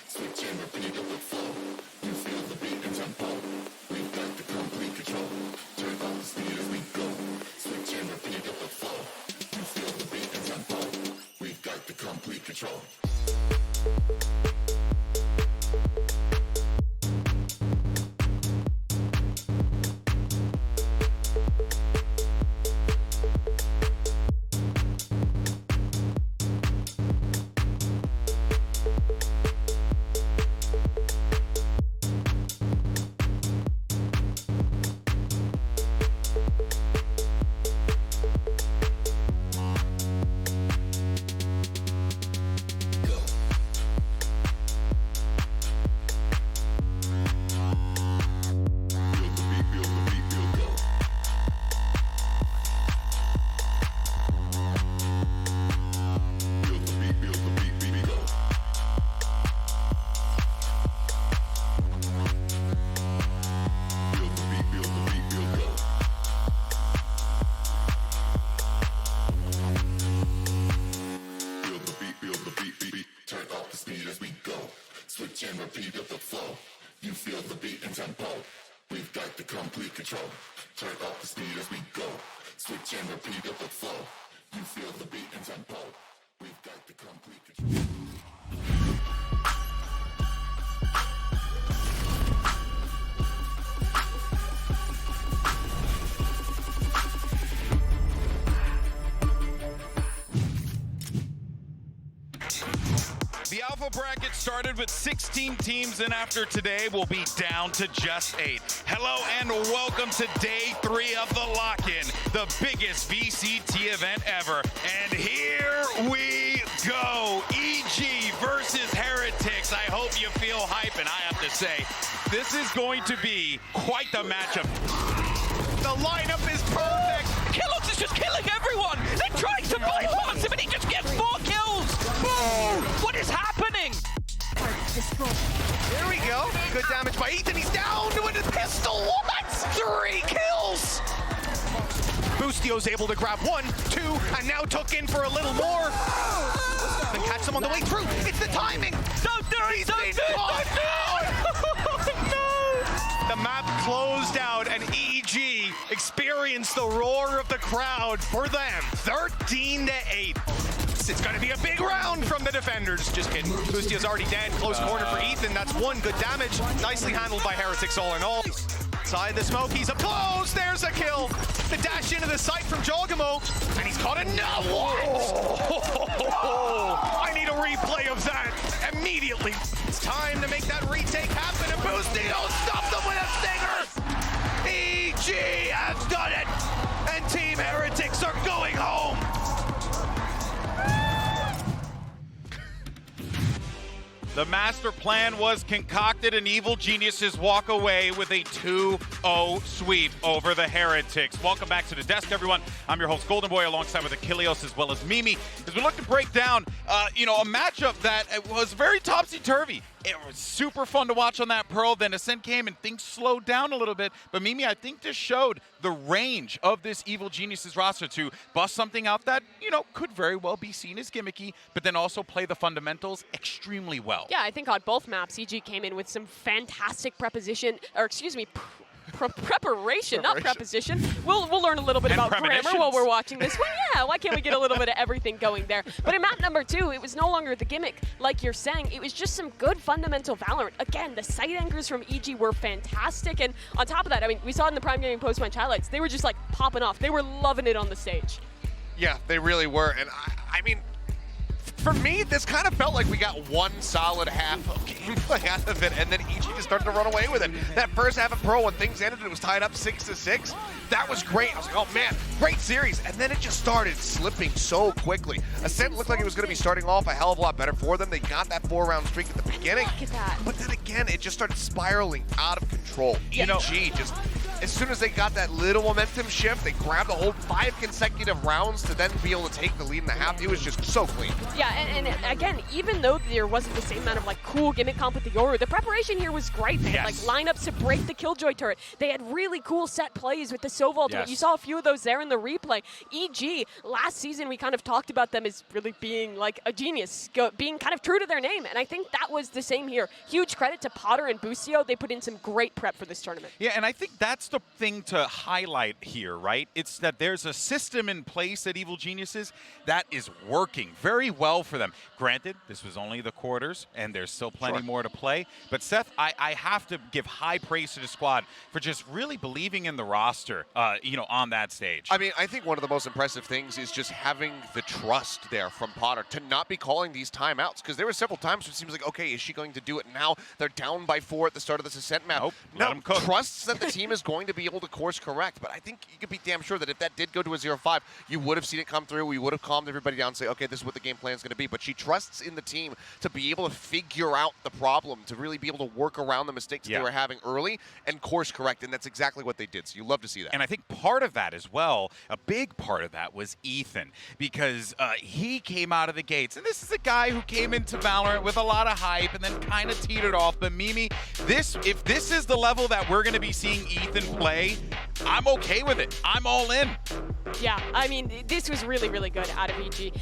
Switch and repeat of the flow. You feel the beat and tempo. We've got the complete control. Turn up the speed as we go. Switch and repeat of the flow. You feel the beat and tempo. We've got the complete control. The Alpha bracket started with 16 teams, and after today, we'll be down to just 8. Hello and welcome to day 3 of the lock-in, the biggest VCT event ever. And here we go, EG versus HyperX. I hope you feel hype, and I have to say, this is going to be quite the matchup. The lineup is perfect. Kellogg's is just killing everyone. They're trying to bypass him, and he just gets 4 kills. Boom! What is happening? There we go. Good damage by Ethan. He's down with a pistol. That's 3 kills. Boostio's able to grab 1, 2, and now took in for a little more. Then catch them on the way through. It's the timing. Don't do it! Don't do it! Don't do it! No! The map closed out, and EG experienced the roar of the crowd for them. 13-8. It's going to be a big round from the defenders. Just kidding. Boostio's already dead. Close corner for Ethan. That's 1 good damage. Nicely handled by HyperX all in all. Inside the smoke, he's up close. There's a kill. The dash into the site from Jolgamo, and he's caught another one. I need a replay of that immediately. It's time to make that retake happen, and Boostio stopped him with a stinger. EG has done it, and Team HyperX are going home. The master plan was concocted, and Evil Geniuses walk away with a 2-0 sweep over the HyperX. Welcome back to the desk, everyone. I'm your host, Golden Boy, alongside with Achilleos as well as Mimi, as we look to break down, a matchup that was very topsy-turvy. It was super fun to watch on that Pearl. Then Ascent came and things slowed down a little bit. But Mimi, I think this showed the range of this Evil Geniuses roster to bust something out that, could very well be seen as gimmicky, but then also play the fundamentals extremely well. Yeah, I think on both maps, EG came in with some fantastic preparation, preparation, not preposition. We'll learn a little bit about grammar while we're watching this one. Yeah, why can't we get a little bit of everything going there? But in map number 2, it was no longer the gimmick, like you're saying. It was just some good fundamental Valorant. Again, the side anchors from EG were fantastic, and on top of that, we saw in the Prime Gaming post-match highlights, they were just like popping off. They were loving it on the stage. Yeah, they really were, and I mean, for me, this kind of felt like we got 1 solid half of gameplay out of it, and then EG just started to run away with it. That first half of Pro, when things ended, it was tied up 6-6. That was great. I was like, oh man, great series. And then it just started slipping so quickly. Ascent looked like it was going to be starting off a hell of a lot better for them. They got that 4-round streak at the beginning. Look at that. But then again, it just started spiraling out of control. Yeah. EG just as soon as they got that little momentum shift, they grabbed the whole 5 consecutive rounds to then be able to take the lead in the half. It was just so clean. Yeah, and again, even though there wasn't the same amount of like cool gimmick comp with the Yoru, the preparation here was great. They had like lineups to break the Killjoy turret. They had really cool set plays with the Soval turret. You saw a few of those there in the replay. EG, last season we kind of talked about them as really being like a genius, being kind of true to their name, and I think that was the same here. Huge credit to Potter and Busio. They put in some great prep for this tournament. Yeah, and I think that's the thing to highlight here, right? It's that there's a system in place at Evil Geniuses that is working very well for them. Granted, this was only the quarters, and there's still plenty more to play. But Seth, I have to give high praise to the squad for just really believing in the roster, on that stage. I mean, I think one of the most impressive things is just having the trust there from Potter to not be calling these timeouts, because there were several times where it seems like, okay, is she going to do it now? They're down by 4 at the start of this Ascent map. Nope, no, let them cook. Trusts that the team is going to be able to course correct, but I think you could be damn sure that if that did go to a 0-5, you would have seen it come through. We would have calmed everybody down and say, okay, this is what the game plan is going to be. But she trusts in the team to be able to figure out the problem, to really be able to work around the mistakes they were having early and course correct, and that's exactly what they did. So you love to see that. And I think part of that as well, a big part of that was Ethan, because he came out of the gates. And this is a guy who came into Valorant with a lot of hype and then kind of teetered off. But Mimi, if this is the level that we're going to be seeing Ethan play, I'm okay with it. I'm all in. Yeah, I mean, this was really, really good out of EG.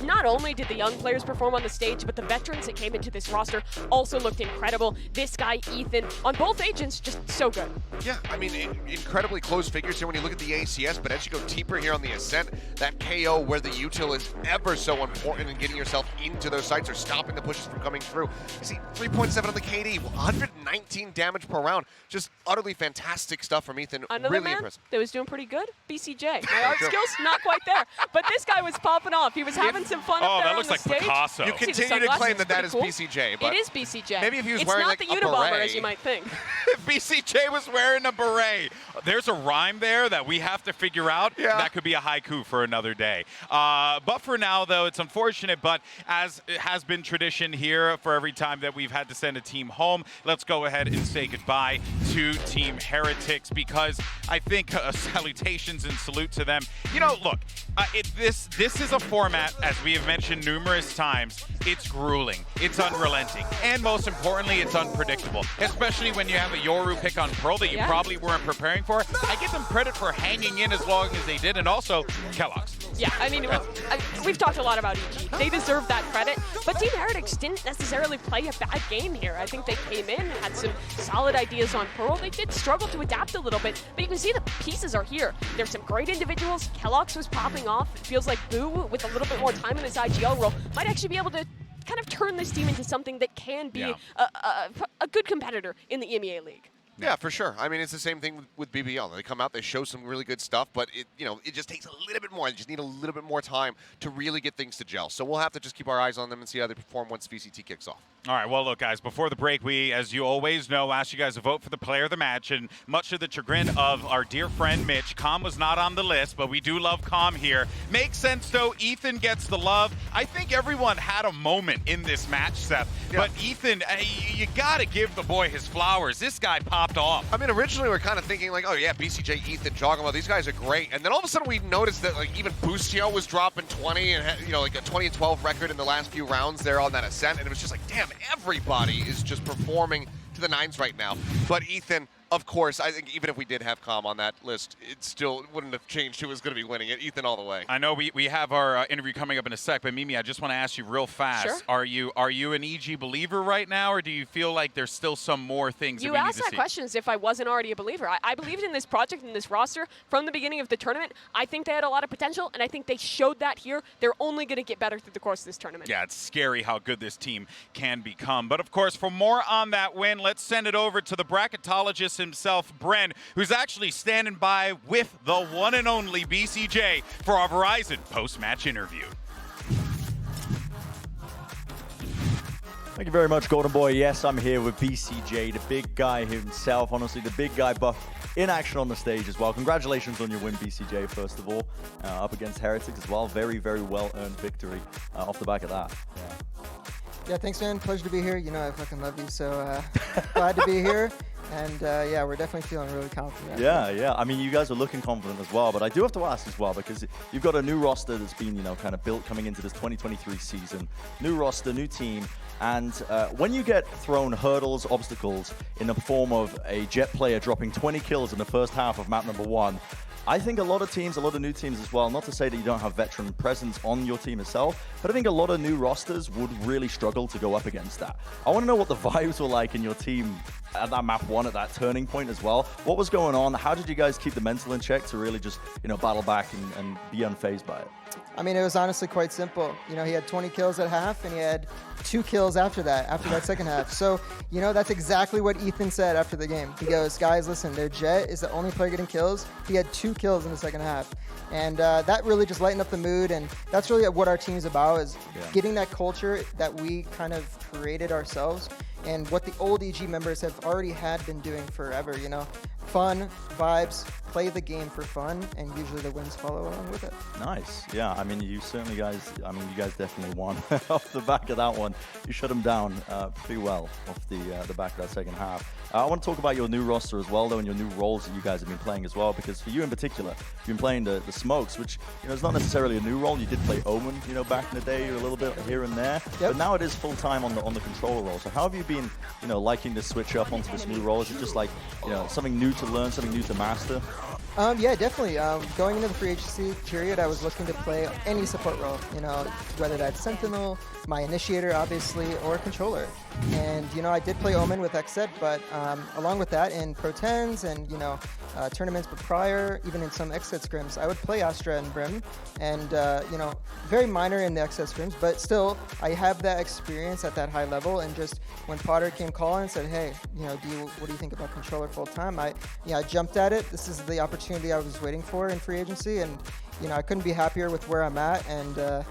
Not only did the young players perform on the stage, but the veterans that came into this roster also looked incredible. This guy, Ethan, on both agents, just so good. Yeah, I mean, incredibly close figures here when you look at the ACS, but as you go deeper here on the Ascent, that KO where the util is ever so important in getting yourself into those sites or stopping the pushes from coming through. You see 3.7 on the KD, 119 damage per round. Just utterly fantastic stuff from Ethan. Another really man impressive. that was doing pretty good, BCJ. My art skills, not quite there. But this guy was popping off. He was having some fun up there that looks on the like stage. Picasso. You continue to claim that is cool. BCJ, but it is BCJ. maybe if he was it's wearing not like the a Unabomber, beret. as you might think. If BCJ was wearing a beret, there's a rhyme there that we have to figure out. Yeah. That could be a haiku for another day. But for now, though, it's unfortunate, but as it has been tradition here for every time that we've had to send a team home, let's go ahead and say goodbye to Team Heretics, because I think salutations and salute to them. You know, look, this is a format, as we have mentioned numerous times, it's grueling, it's unrelenting, and most importantly, it's unpredictable, especially when you have a Yoru pick on Pearl that you probably weren't preparing for. I give them credit for hanging in as long as they did, and also Kellogg's. Yeah, I mean, we've talked a lot about EG. They deserve that credit, but Team Heretics didn't necessarily play a bad game here. I think they came in and had some solid ideas on Pearl. They did struggle to adapt a little bit, but you can see the pieces are here. There's some great individuals. Kellogg's was popping off. It feels like Boo, with a little bit more time in his IGL role, might actually be able to kind of turn this team into something that can be a good competitor in the EMEA League. Yeah, for sure. I mean, it's the same thing with BBL. They come out, they show some really good stuff, but it just takes a little bit more. They just need a little bit more time to really get things to gel. So we'll have to just keep our eyes on them and see how they perform once VCT kicks off. All right, well, look, guys, before the break, we, as you always know, asked you guys to vote for the player of the match, and much to the chagrin of our dear friend Mitch, Calm was not on the list, but we do love Calm here. Makes sense, though. Ethan gets the love. I think everyone had a moment in this match, Seth, but Ethan, you got to give the boy his flowers. This guy popped off. I mean, originally we are kind of thinking like, oh yeah, BCJ, Ethan, Jogamo, these guys are great, and then all of a sudden we noticed that like even Busio was dropping 20 and had, like a 20-12 record in the last few rounds there on that Ascent, and it was just like, damn, everybody is just performing to the nines right now. But Ethan, of course, I think even if we did have Calm on that list, it still wouldn't have changed who was going to be winning it. Ethan all the way. I know we have our interview coming up in a sec, but Mimi, I just want to ask you real fast. Sure. Are you an EG believer right now, or do you feel like there's still some more things that we need to see? You asked that question as if I wasn't already a believer. I believed in this project and this roster from the beginning of the tournament. I think they had a lot of potential, and I think they showed that here. They're only going to get better through the course of this tournament. Yeah, it's scary how good this team can become. But, of course, for more on that win, let's send it over to the bracketologist himself, Bren, who's actually standing by with the one and only BCJ for our Verizon post-match interview. Thank you very much, Golden Boy. Yes, I'm here with BCJ, the big guy himself, honestly, the big guy buff in action on the stage as well. Congratulations on your win, BCJ, first of all, up against Heretics as well. Very, very well-earned victory off the back of that. Yeah, thanks, man. Pleasure to be here. You know I fucking love you, so glad to be here. And yeah, we're definitely feeling really confident. Yeah. I mean, you guys are looking confident as well, but I do have to ask as well, because you've got a new roster that's been, kind of built coming into this 2023 season. New roster, new team. And when you get thrown hurdles, obstacles in the form of a Jet player dropping 20 kills in the first half of map number 1, I think a lot of teams, a lot of new teams as well, not to say that you don't have veteran presence on your team itself, but I think a lot of new rosters would really struggle to go up against that. I want to know what the vibes were like in your team at that map 1, at that turning point as well. What was going on? How did you guys keep the mental in check to really just, battle back and be unfazed by it? I mean, it was honestly quite simple. He had 20 kills at half, and he had 2 kills after that second half. So, that's exactly what Ethan said after the game. He goes, guys, listen, their Jet is the only player getting kills. He had 2 kills in the second half. And that really just lightened up the mood, and that's really what our team's about, is getting that culture that we kind of created ourselves, and what the old EG members have already been doing forever, Fun, vibes, play the game for fun, and usually the wins follow along with it. Nice. Yeah, I mean, you guys definitely won off the back of that one. You shut them down pretty well off the back of that second half. I want to talk about your new roster as well, though, and your new roles that you guys have been playing as well, because for you in particular, you've been playing the smokes, which, is not necessarily a new role. You did play Omen, back in the day, a little bit here and there, but now it is full-time on the controller role. So how have you been, liking to switch up onto this new role? Is it just like, something new to learn, something new to master? Yeah, definitely. Going into the free agency period, I was looking to play any support role, whether that's Sentinel, my initiator, obviously, or controller. And, I did play Omen with Ascent, but along with that, in Pro 10s and, tournaments prior, even in some Exit scrims, I would play Astra and Brim. And, very minor in the Exit scrims, but still, I have that experience at that high level. And just when Potter came calling and said, hey, what do you think about controller full time? I jumped at it. This is the opportunity I was waiting for in free agency, and I couldn't be happier with where I'm at, and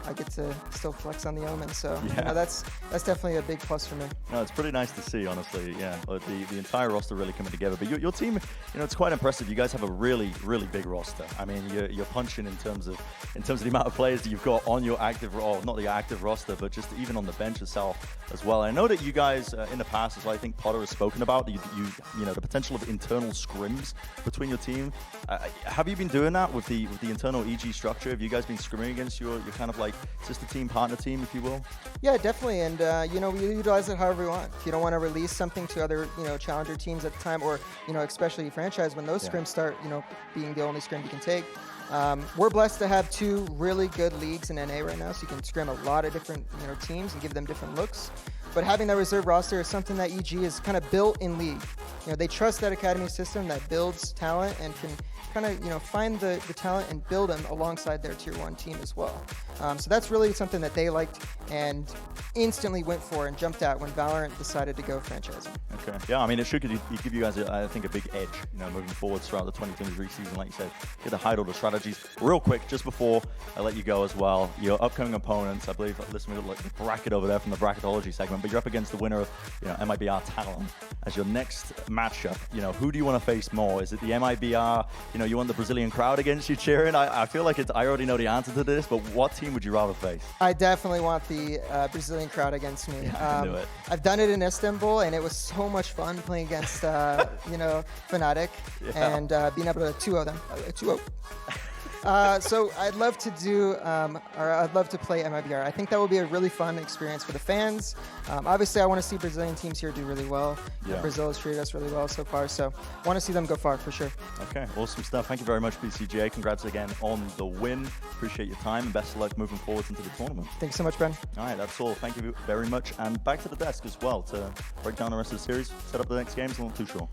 I get to still flex on the Omen, so that's definitely a big plus for me. No, it's pretty nice to see, honestly. Yeah, the entire roster really coming together. But your team, it's quite impressive. You guys have a really, really big roster. I mean, you're punching in terms of the amount of players that you've got on your active, or not the active roster, but just even on the bench itself as well. I know that you guys in the past, as well, I think Potter has spoken about the potential of internal scrims between your team. Have you been doing that with the internal EG structure? Have you guys been scrimming against your kind of like sister team, partner team, if you will? Yeah, definitely. And we utilize it however we want. If you don't want to release something to other challenger teams at the time, or especially franchise, when those scrims start being the only scrim you can take. We're blessed to have 2 really good leagues in NA right now, so you can scrim a lot of different teams and give them different looks. But having that reserve roster is something that EG is kind of built in league. They trust that academy system that builds talent and can kind of find the talent and build them alongside their tier 1 team as well. So that's really something that they liked and instantly went for and jumped at when VALORANT decided to go franchising. Okay. Yeah, I mean, it should give you guys, I think, a big edge, moving forward throughout the 2023 season. Like you said, get to hide all the strategies. Real quick, just before I let you go as well, your upcoming opponents, I believe, listen, we've got like the bracket over there from the bracketology segment, but you're up against the winner of, MIBR Talon as your next matchup. Who do you want to face more? Is it the MIBR, you want the Brazilian crowd against you cheering? I feel like I already know the answer to this, but what team would you rather face? I definitely want the Brazilian crowd against me. I knew it. I've done it in Istanbul, and it was so much fun playing against, Fnatic and being able to 2-0 them. 2-0. So I'd love to do, or I'd love to play MIBR. I think that will be a really fun experience for the fans. Obviously, I want to see Brazilian teams here do really well. Yeah. Brazil has treated us really well so far, so I want to see them go far for sure. Okay, awesome stuff. Thank you very much, BCJ. Congrats again on the win. Appreciate your time, and best of luck moving forward into the tournament. Thanks so much, Ben. All right, that's all. Thank you very much, and back to the desk as well to break down the rest of the series, set up the next games. I'm not too sure.